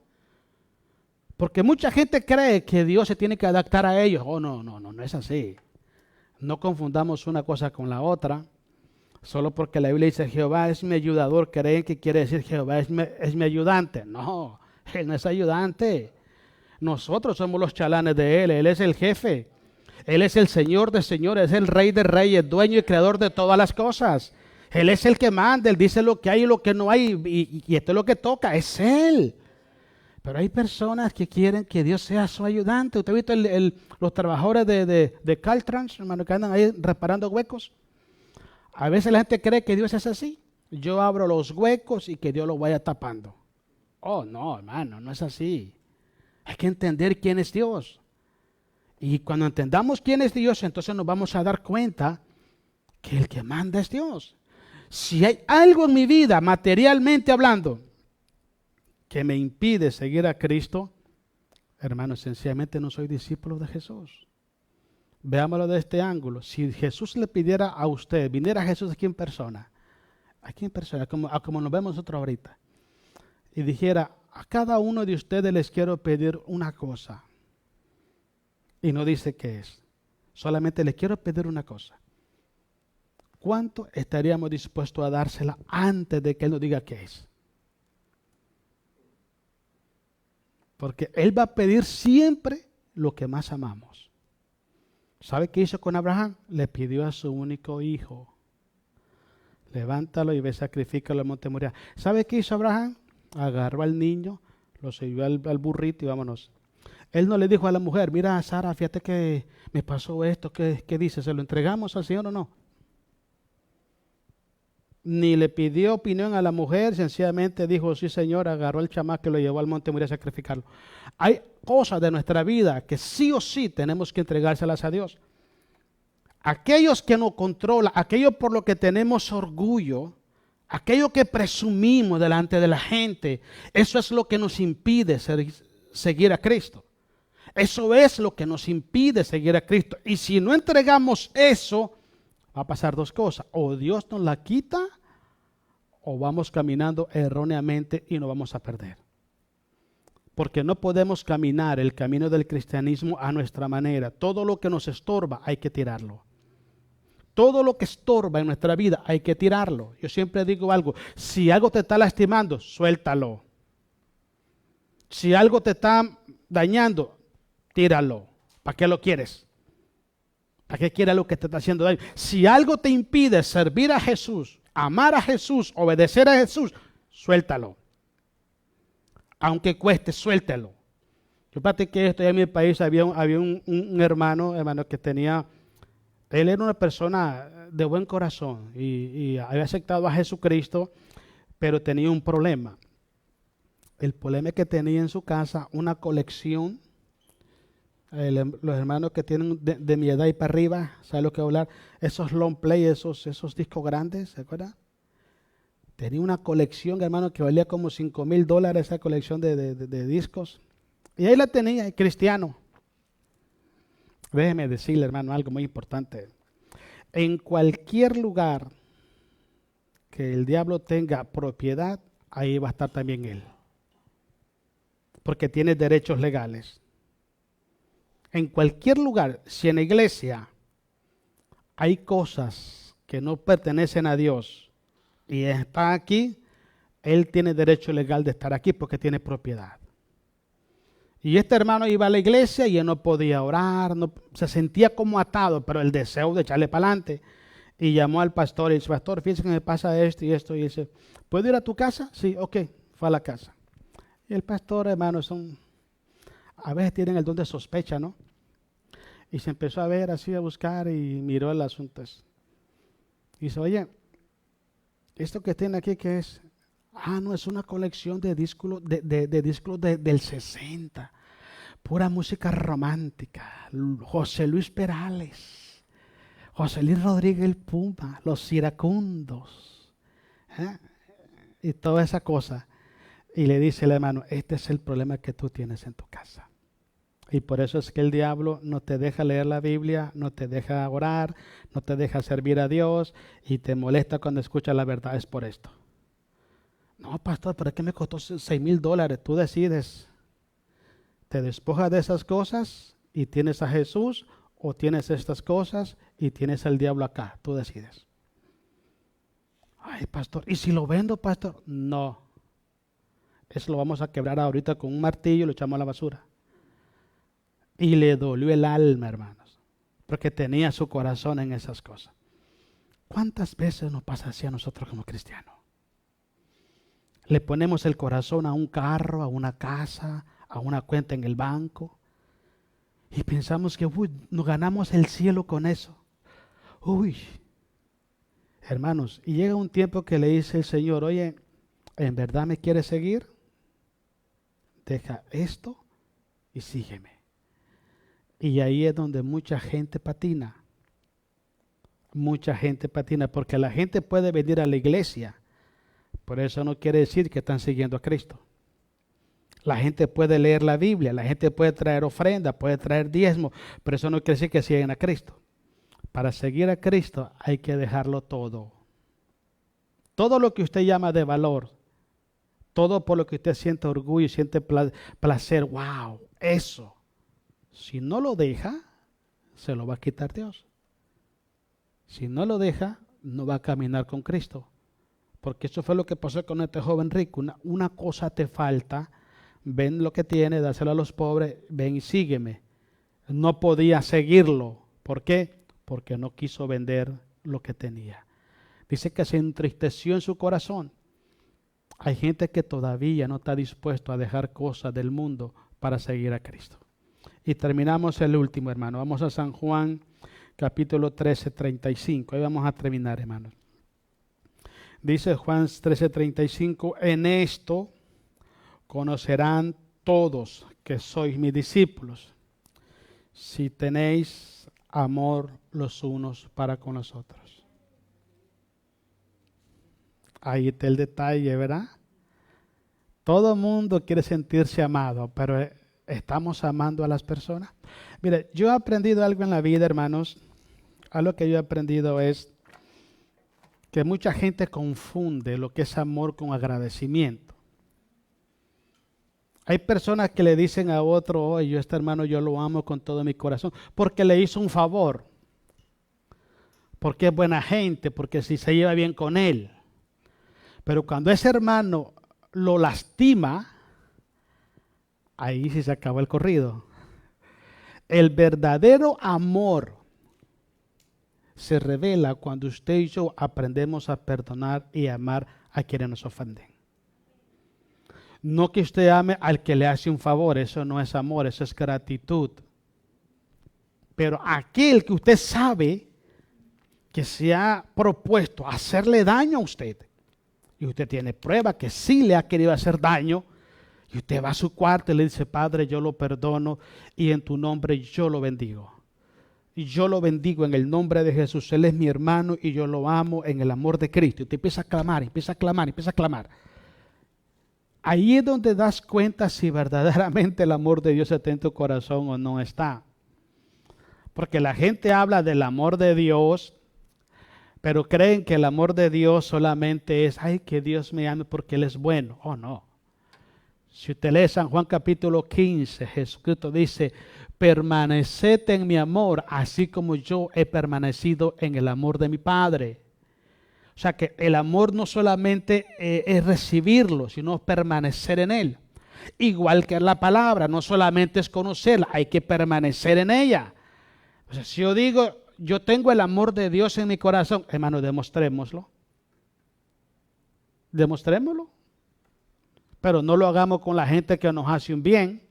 Porque mucha gente cree que Dios se tiene que adaptar a ellos. Oh, no es así. No confundamos una cosa con la otra. Solo porque la Biblia dice Jehová es mi ayudador, creen que quiere decir Jehová es mi ayudante. No, Él no es ayudante. Nosotros somos los chalanes de Él es el jefe. Él es el Señor de señores, es el Rey de reyes, dueño y creador de todas las cosas. Él es el que manda, Él dice lo que hay y lo que no hay, y esto es lo que toca, es Él. Pero hay personas que quieren que Dios sea su ayudante. ¿Usted ha visto los trabajadores de Caltrans, hermano, que andan ahí reparando huecos? A veces la gente cree que Dios es así. Yo abro los huecos y que Dios los vaya tapando. Oh, no, hermano, no es así. Hay que entender quién es Dios. Y cuando entendamos quién es Dios, entonces nos vamos a dar cuenta que el que manda es Dios. Si hay algo en mi vida, materialmente hablando, que me impide seguir a Cristo, hermano, sencillamente no soy discípulo de Jesús. Veámoslo de este ángulo. Si Jesús le pidiera a usted, viniera Jesús aquí en persona, como nos vemos nosotros ahorita, y dijera, a cada uno de ustedes les quiero pedir una cosa, y no dice qué es, solamente les quiero pedir una cosa, ¿cuánto estaríamos dispuestos a dársela antes de que Él nos diga qué es? Porque Él va a pedir siempre lo que más amamos. ¿Sabe qué hizo con Abraham? Le pidió a su único hijo. Levántalo y ve, sacrifícalo al monte Moriah. ¿Sabe qué hizo Abraham? Agarró al niño, lo subió al burrito y vámonos. Él no le dijo a la mujer, mira Sara, fíjate que me pasó esto, ¿qué dice? ¿Se lo entregamos al Señor o no? Ni le pidió opinión a la mujer, sencillamente dijo, sí Señor, agarró al chamaco y lo llevó al monte Moriah a sacrificarlo. Hay cosas de nuestra vida que sí o sí tenemos que entregárselas a Dios. Aquellos que nos controlan, aquello por lo que tenemos orgullo, aquello que presumimos delante de la gente, eso es lo que nos impide seguir a Cristo. Eso es lo que nos impide seguir a Cristo. Y si no entregamos eso, va a pasar dos cosas. O Dios nos la quita, o vamos caminando erróneamente y nos vamos a perder. Porque no podemos caminar el camino del cristianismo a nuestra manera. Todo lo que nos estorba hay que tirarlo. Todo lo que estorba en nuestra vida hay que tirarlo. Yo siempre digo algo, si algo te está lastimando, suéltalo. Si algo te está dañando, tíralo. ¿Para qué lo quieres? ¿Para qué quieres lo que te está haciendo daño? Si algo te impide servir a Jesús, amar a Jesús, obedecer a Jesús, suéltalo. Aunque cueste, suéltalo. Yo platiqué esto en mi país, había un hermano que tenía, él era una persona de buen corazón y había aceptado a Jesucristo, pero tenía un problema. El problema es que tenía en su casa una colección. Los hermanos que tienen de mi edad y para arriba, ¿saben lo que voy a hablar? Esos long play, esos discos grandes, ¿se acuerdan? Tenía una colección, hermano, que valía como $5,000 esa colección de discos. Y ahí la tenía, cristiano. Déjeme decirle, hermano, algo muy importante. En cualquier lugar que el diablo tenga propiedad, ahí va a estar también él. Porque tiene derechos legales. En cualquier lugar, si en la iglesia hay cosas que no pertenecen a Dios y está aquí, él tiene derecho legal de estar aquí porque tiene propiedad. Y este hermano iba a la iglesia y él no podía orar, se sentía como atado, pero el deseo de echarle para adelante. Y llamó al pastor y dice, pastor, fíjese que me pasa esto y esto. Y dice, ¿puedo ir a tu casa? Sí, ok, fue a la casa. Y el pastor, hermano, a veces tienen el don de sospecha, ¿no? Y se empezó a ver así, a buscar y miró el asunto. Y dice, oye, ¿esto que tiene aquí qué es? Ah, no, es una colección de discos del 60. Pura música romántica. José Luis Perales, José Luis Rodríguez el Puma, los iracundos, y toda esa cosa. Y le dice el hermano, este es el problema que tú tienes en tu casa. Y por eso es que el diablo no te deja leer la Biblia, no te deja orar, no te deja servir a Dios y te molesta cuando escuchas la verdad. Es por esto. No, pastor, ¿pero es que me costó $6,000? Tú decides. ¿Te despojas de esas cosas y tienes a Jesús o tienes estas cosas y tienes al diablo acá? Tú decides. Ay, pastor, ¿y si lo vendo, pastor? No. Eso lo vamos a quebrar ahorita con un martillo y lo echamos a la basura. Y le dolió el alma, hermanos. porque tenía su corazón en esas cosas. ¿Cuántas veces nos pasa así a nosotros como cristianos? Le ponemos el corazón a un carro, a una casa, a una cuenta en el banco y pensamos que nos ganamos el cielo con eso. Uy, hermanos, y llega un tiempo que le dice el Señor, oye, ¿en verdad me quieres seguir? Deja esto y sígueme. Y ahí es donde mucha gente patina. Mucha gente patina, porque la gente puede venir a la iglesia, por eso no quiere decir que están siguiendo a Cristo. La gente puede leer la Biblia, la gente puede traer ofrenda, puede traer diezmo, pero eso no quiere decir que siguen a Cristo. Para seguir a Cristo hay que dejarlo todo. Todo lo que usted llama de valor, todo por lo que usted siente orgullo y siente placer, wow, eso. Si no lo deja, se lo va a quitar Dios. Si no lo deja, no va a caminar con Cristo. Porque eso fue lo que pasó con este joven rico. Una cosa te falta, ven lo que tiene, dáselo a los pobres, ven y sígueme. No podía seguirlo. ¿Por qué? Porque no quiso vender lo que tenía. Dice que se entristeció en su corazón. Hay gente que todavía no está dispuesto a dejar cosas del mundo para seguir a Cristo. Y terminamos el último, hermano. Vamos a San Juan, capítulo 13, 35. Ahí vamos a terminar, hermano. Dice Juan 13, 35, en esto conocerán todos que sois mis discípulos, si tenéis amor los unos para con los otros. Ahí está el detalle, ¿verdad? Todo el mundo quiere sentirse amado, pero ¿estamos amando a las personas? Mire, yo he aprendido algo en la vida, hermanos. Algo que yo he aprendido es que mucha gente confunde lo que es amor con agradecimiento. Hay personas que le dicen a otro, oye, yo este hermano yo lo amo con todo mi corazón, porque le hizo un favor, porque es buena gente, porque si se lleva bien con él. Pero cuando ese hermano lo lastima, ahí sí se acabó el corrido. El verdadero amor se revela cuando usted y yo aprendemos a perdonar y amar a quienes nos ofenden. No que usted ame al que le hace un favor, eso no es amor, eso es gratitud. Pero aquel que usted sabe que se ha propuesto hacerle daño a usted, y usted tiene prueba que sí le ha querido hacer daño, y usted va a su cuarto y le dice, Padre, yo lo perdono y en tu nombre yo lo bendigo. Y yo lo bendigo en el nombre de Jesús. Él es mi hermano y yo lo amo en el amor de Cristo. Y usted empieza a clamar, empieza a clamar, empieza a clamar. Ahí es donde das cuenta si verdaderamente el amor de Dios está en tu corazón o no está. Porque la gente habla del amor de Dios, pero creen que el amor de Dios solamente es, ay, que Dios me ame porque Él es bueno. Oh, no. Si usted lee San Juan capítulo 15, Jesucristo dice, permaneced en mi amor, así como yo he permanecido en el amor de mi Padre. O sea que el amor no solamente es recibirlo, sino permanecer en él. Igual que la palabra, no solamente es conocerla, hay que permanecer en ella. O sea, si yo digo, yo tengo el amor de Dios en mi corazón, hermano, demostrémoslo. Demostrémoslo. Pero no lo hagamos con la gente que nos hace un bien.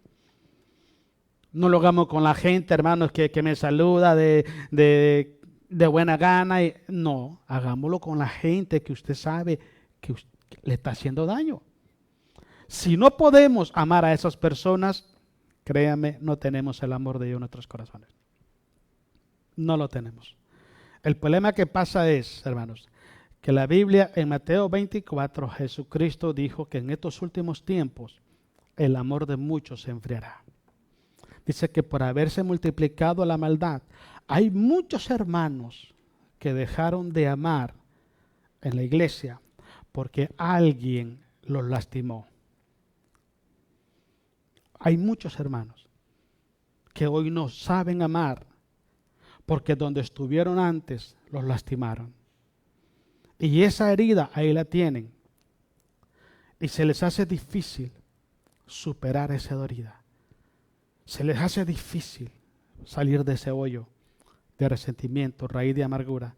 No lo hagamos con la gente, hermanos, que me saluda de buena gana. No, hagámoslo con la gente que usted sabe que le está haciendo daño. Si no podemos amar a esas personas, créame, no tenemos el amor de Dios en nuestros corazones. No lo tenemos. El problema que pasa es, hermanos, que la Biblia en Mateo 24, Jesucristo dijo que en estos últimos tiempos el amor de muchos se enfriará. Dice que por haberse multiplicado la maldad, hay muchos hermanos que dejaron de amar en la iglesia porque alguien los lastimó. Hay muchos hermanos que hoy no saben amar porque donde estuvieron antes los lastimaron. Y esa herida ahí la tienen. Y se les hace difícil superar esa herida. Se les hace difícil salir de ese hoyo. de resentimiento, raíz de amargura.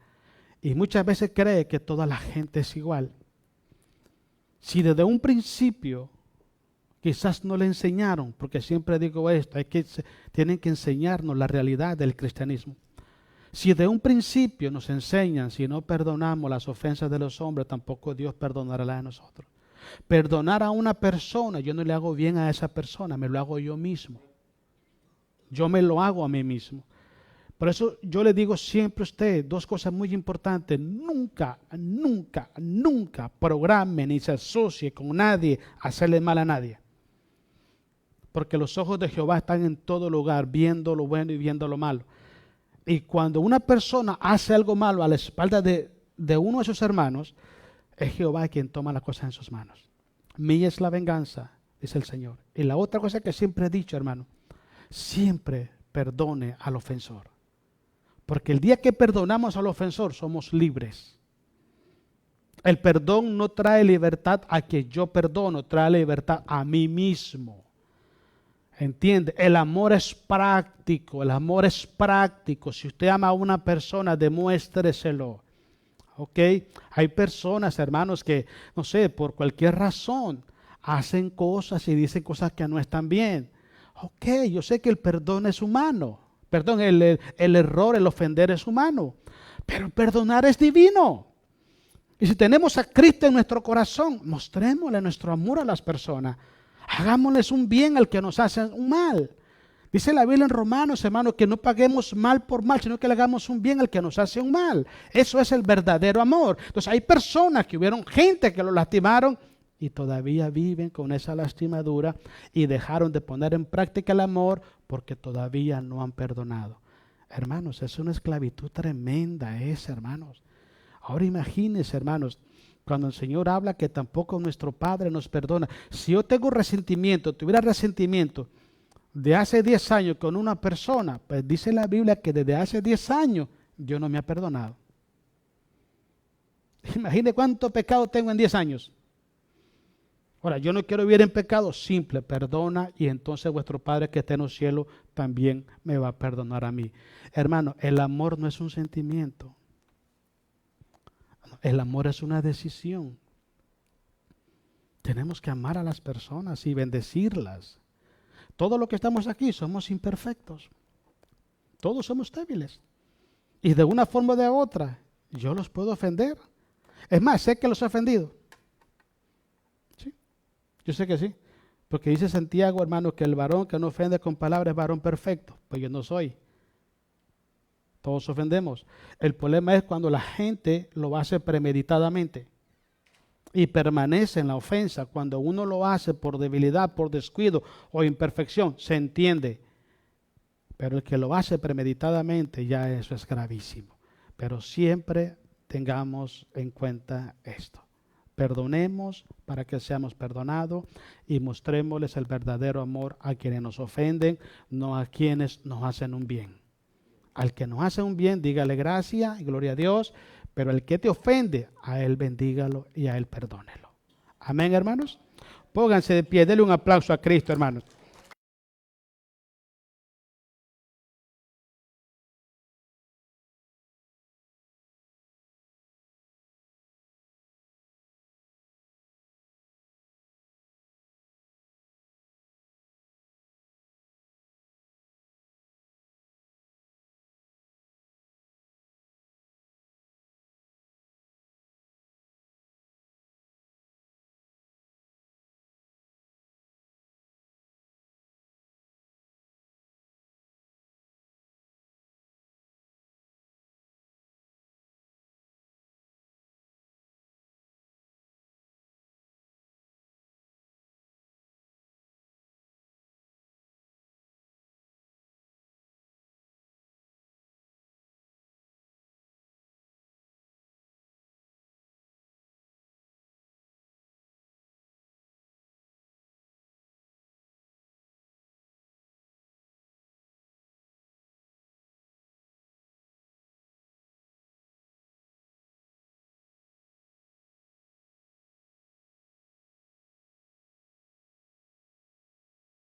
Y muchas veces cree que toda la gente es igual. Si desde un principio quizás no le enseñaron, porque siempre digo esto, tienen que enseñarnos la realidad del cristianismo. Si de un principio nos enseñan, si no perdonamos las ofensas de los hombres, tampoco Dios perdonará las de nosotros. Perdonar a una persona, yo no le hago bien a esa persona, me lo hago yo mismo. Yo me lo hago a mí mismo. Por eso yo le digo siempre a usted dos cosas muy importantes. Nunca, nunca, nunca programe ni se asocie con nadie a hacerle mal a nadie. Porque los ojos de Jehová están en todo lugar, viendo lo bueno y viendo lo malo. Y cuando una persona hace algo malo a la espalda de uno de sus hermanos, es Jehová quien toma las cosas en sus manos. Mía es la venganza, dice el Señor. Y la otra cosa que siempre he dicho, hermano, siempre perdone al ofensor. Porque el día que perdonamos al ofensor, somos libres. El perdón no trae libertad a que yo perdono, trae libertad a mí mismo. ¿Entiende? El amor es práctico, el amor es práctico. Si usted ama a una persona, demuéstreselo. ¿Ok? Hay personas, hermanos, que, no sé, por cualquier razón, hacen cosas y dicen cosas que no están bien. Ok, yo sé que el perdón es humano. Perdón, el error, el ofender es humano. Pero el perdonar es divino. Y si tenemos a Cristo en nuestro corazón, mostrémosle nuestro amor a las personas. Hagámosles un bien al que nos hacen un mal. Dice la Biblia en Romanos, hermanos, que no paguemos mal por mal, sino que le hagamos un bien al que nos hace un mal. Eso es el verdadero amor. Entonces hay personas que hubieron gente que lo lastimaron y todavía viven con esa lastimadura y dejaron de poner en práctica el amor porque todavía no han perdonado. Hermanos, es una esclavitud tremenda esa, hermanos. Ahora imagínense, hermanos, cuando el Señor habla que tampoco nuestro Padre nos perdona. Si yo tengo resentimiento, tuviera resentimiento de hace 10 años con una persona, pues dice la Biblia que desde hace 10 años Dios no me ha perdonado. Imagine cuánto pecado tengo en 10 años. Ahora, yo no quiero vivir en pecado, simple, perdona y entonces vuestro Padre que está en los cielos también me va a perdonar a mí. Hermano, el amor no es un sentimiento. El amor es una decisión. Tenemos que amar a las personas y bendecirlas. Todos los que estamos aquí somos imperfectos. Todos somos débiles. Y de una forma o de otra, yo los puedo ofender. Es más, sé que los he ofendido. ¿Sí? Yo sé que sí. Porque dice Santiago, hermano, que el varón que no ofende con palabras es varón perfecto. Pues yo no soy. Todos ofendemos. El problema es cuando la gente lo hace premeditadamente y permanece en la ofensa. Cuando uno lo hace por debilidad, por descuido o imperfección, se entiende. Pero el que lo hace premeditadamente, ya eso es gravísimo. Pero siempre tengamos en cuenta esto. Perdonemos para que seamos perdonados y mostrémosles el verdadero amor a quienes nos ofenden, no a quienes nos hacen un bien. Al que nos hace un bien, dígale gracias y gloria a Dios, pero el que te ofende, a él bendígalo y a él perdónelo. Amén, hermanos. Pónganse de pie, denle un aplauso a Cristo, hermanos.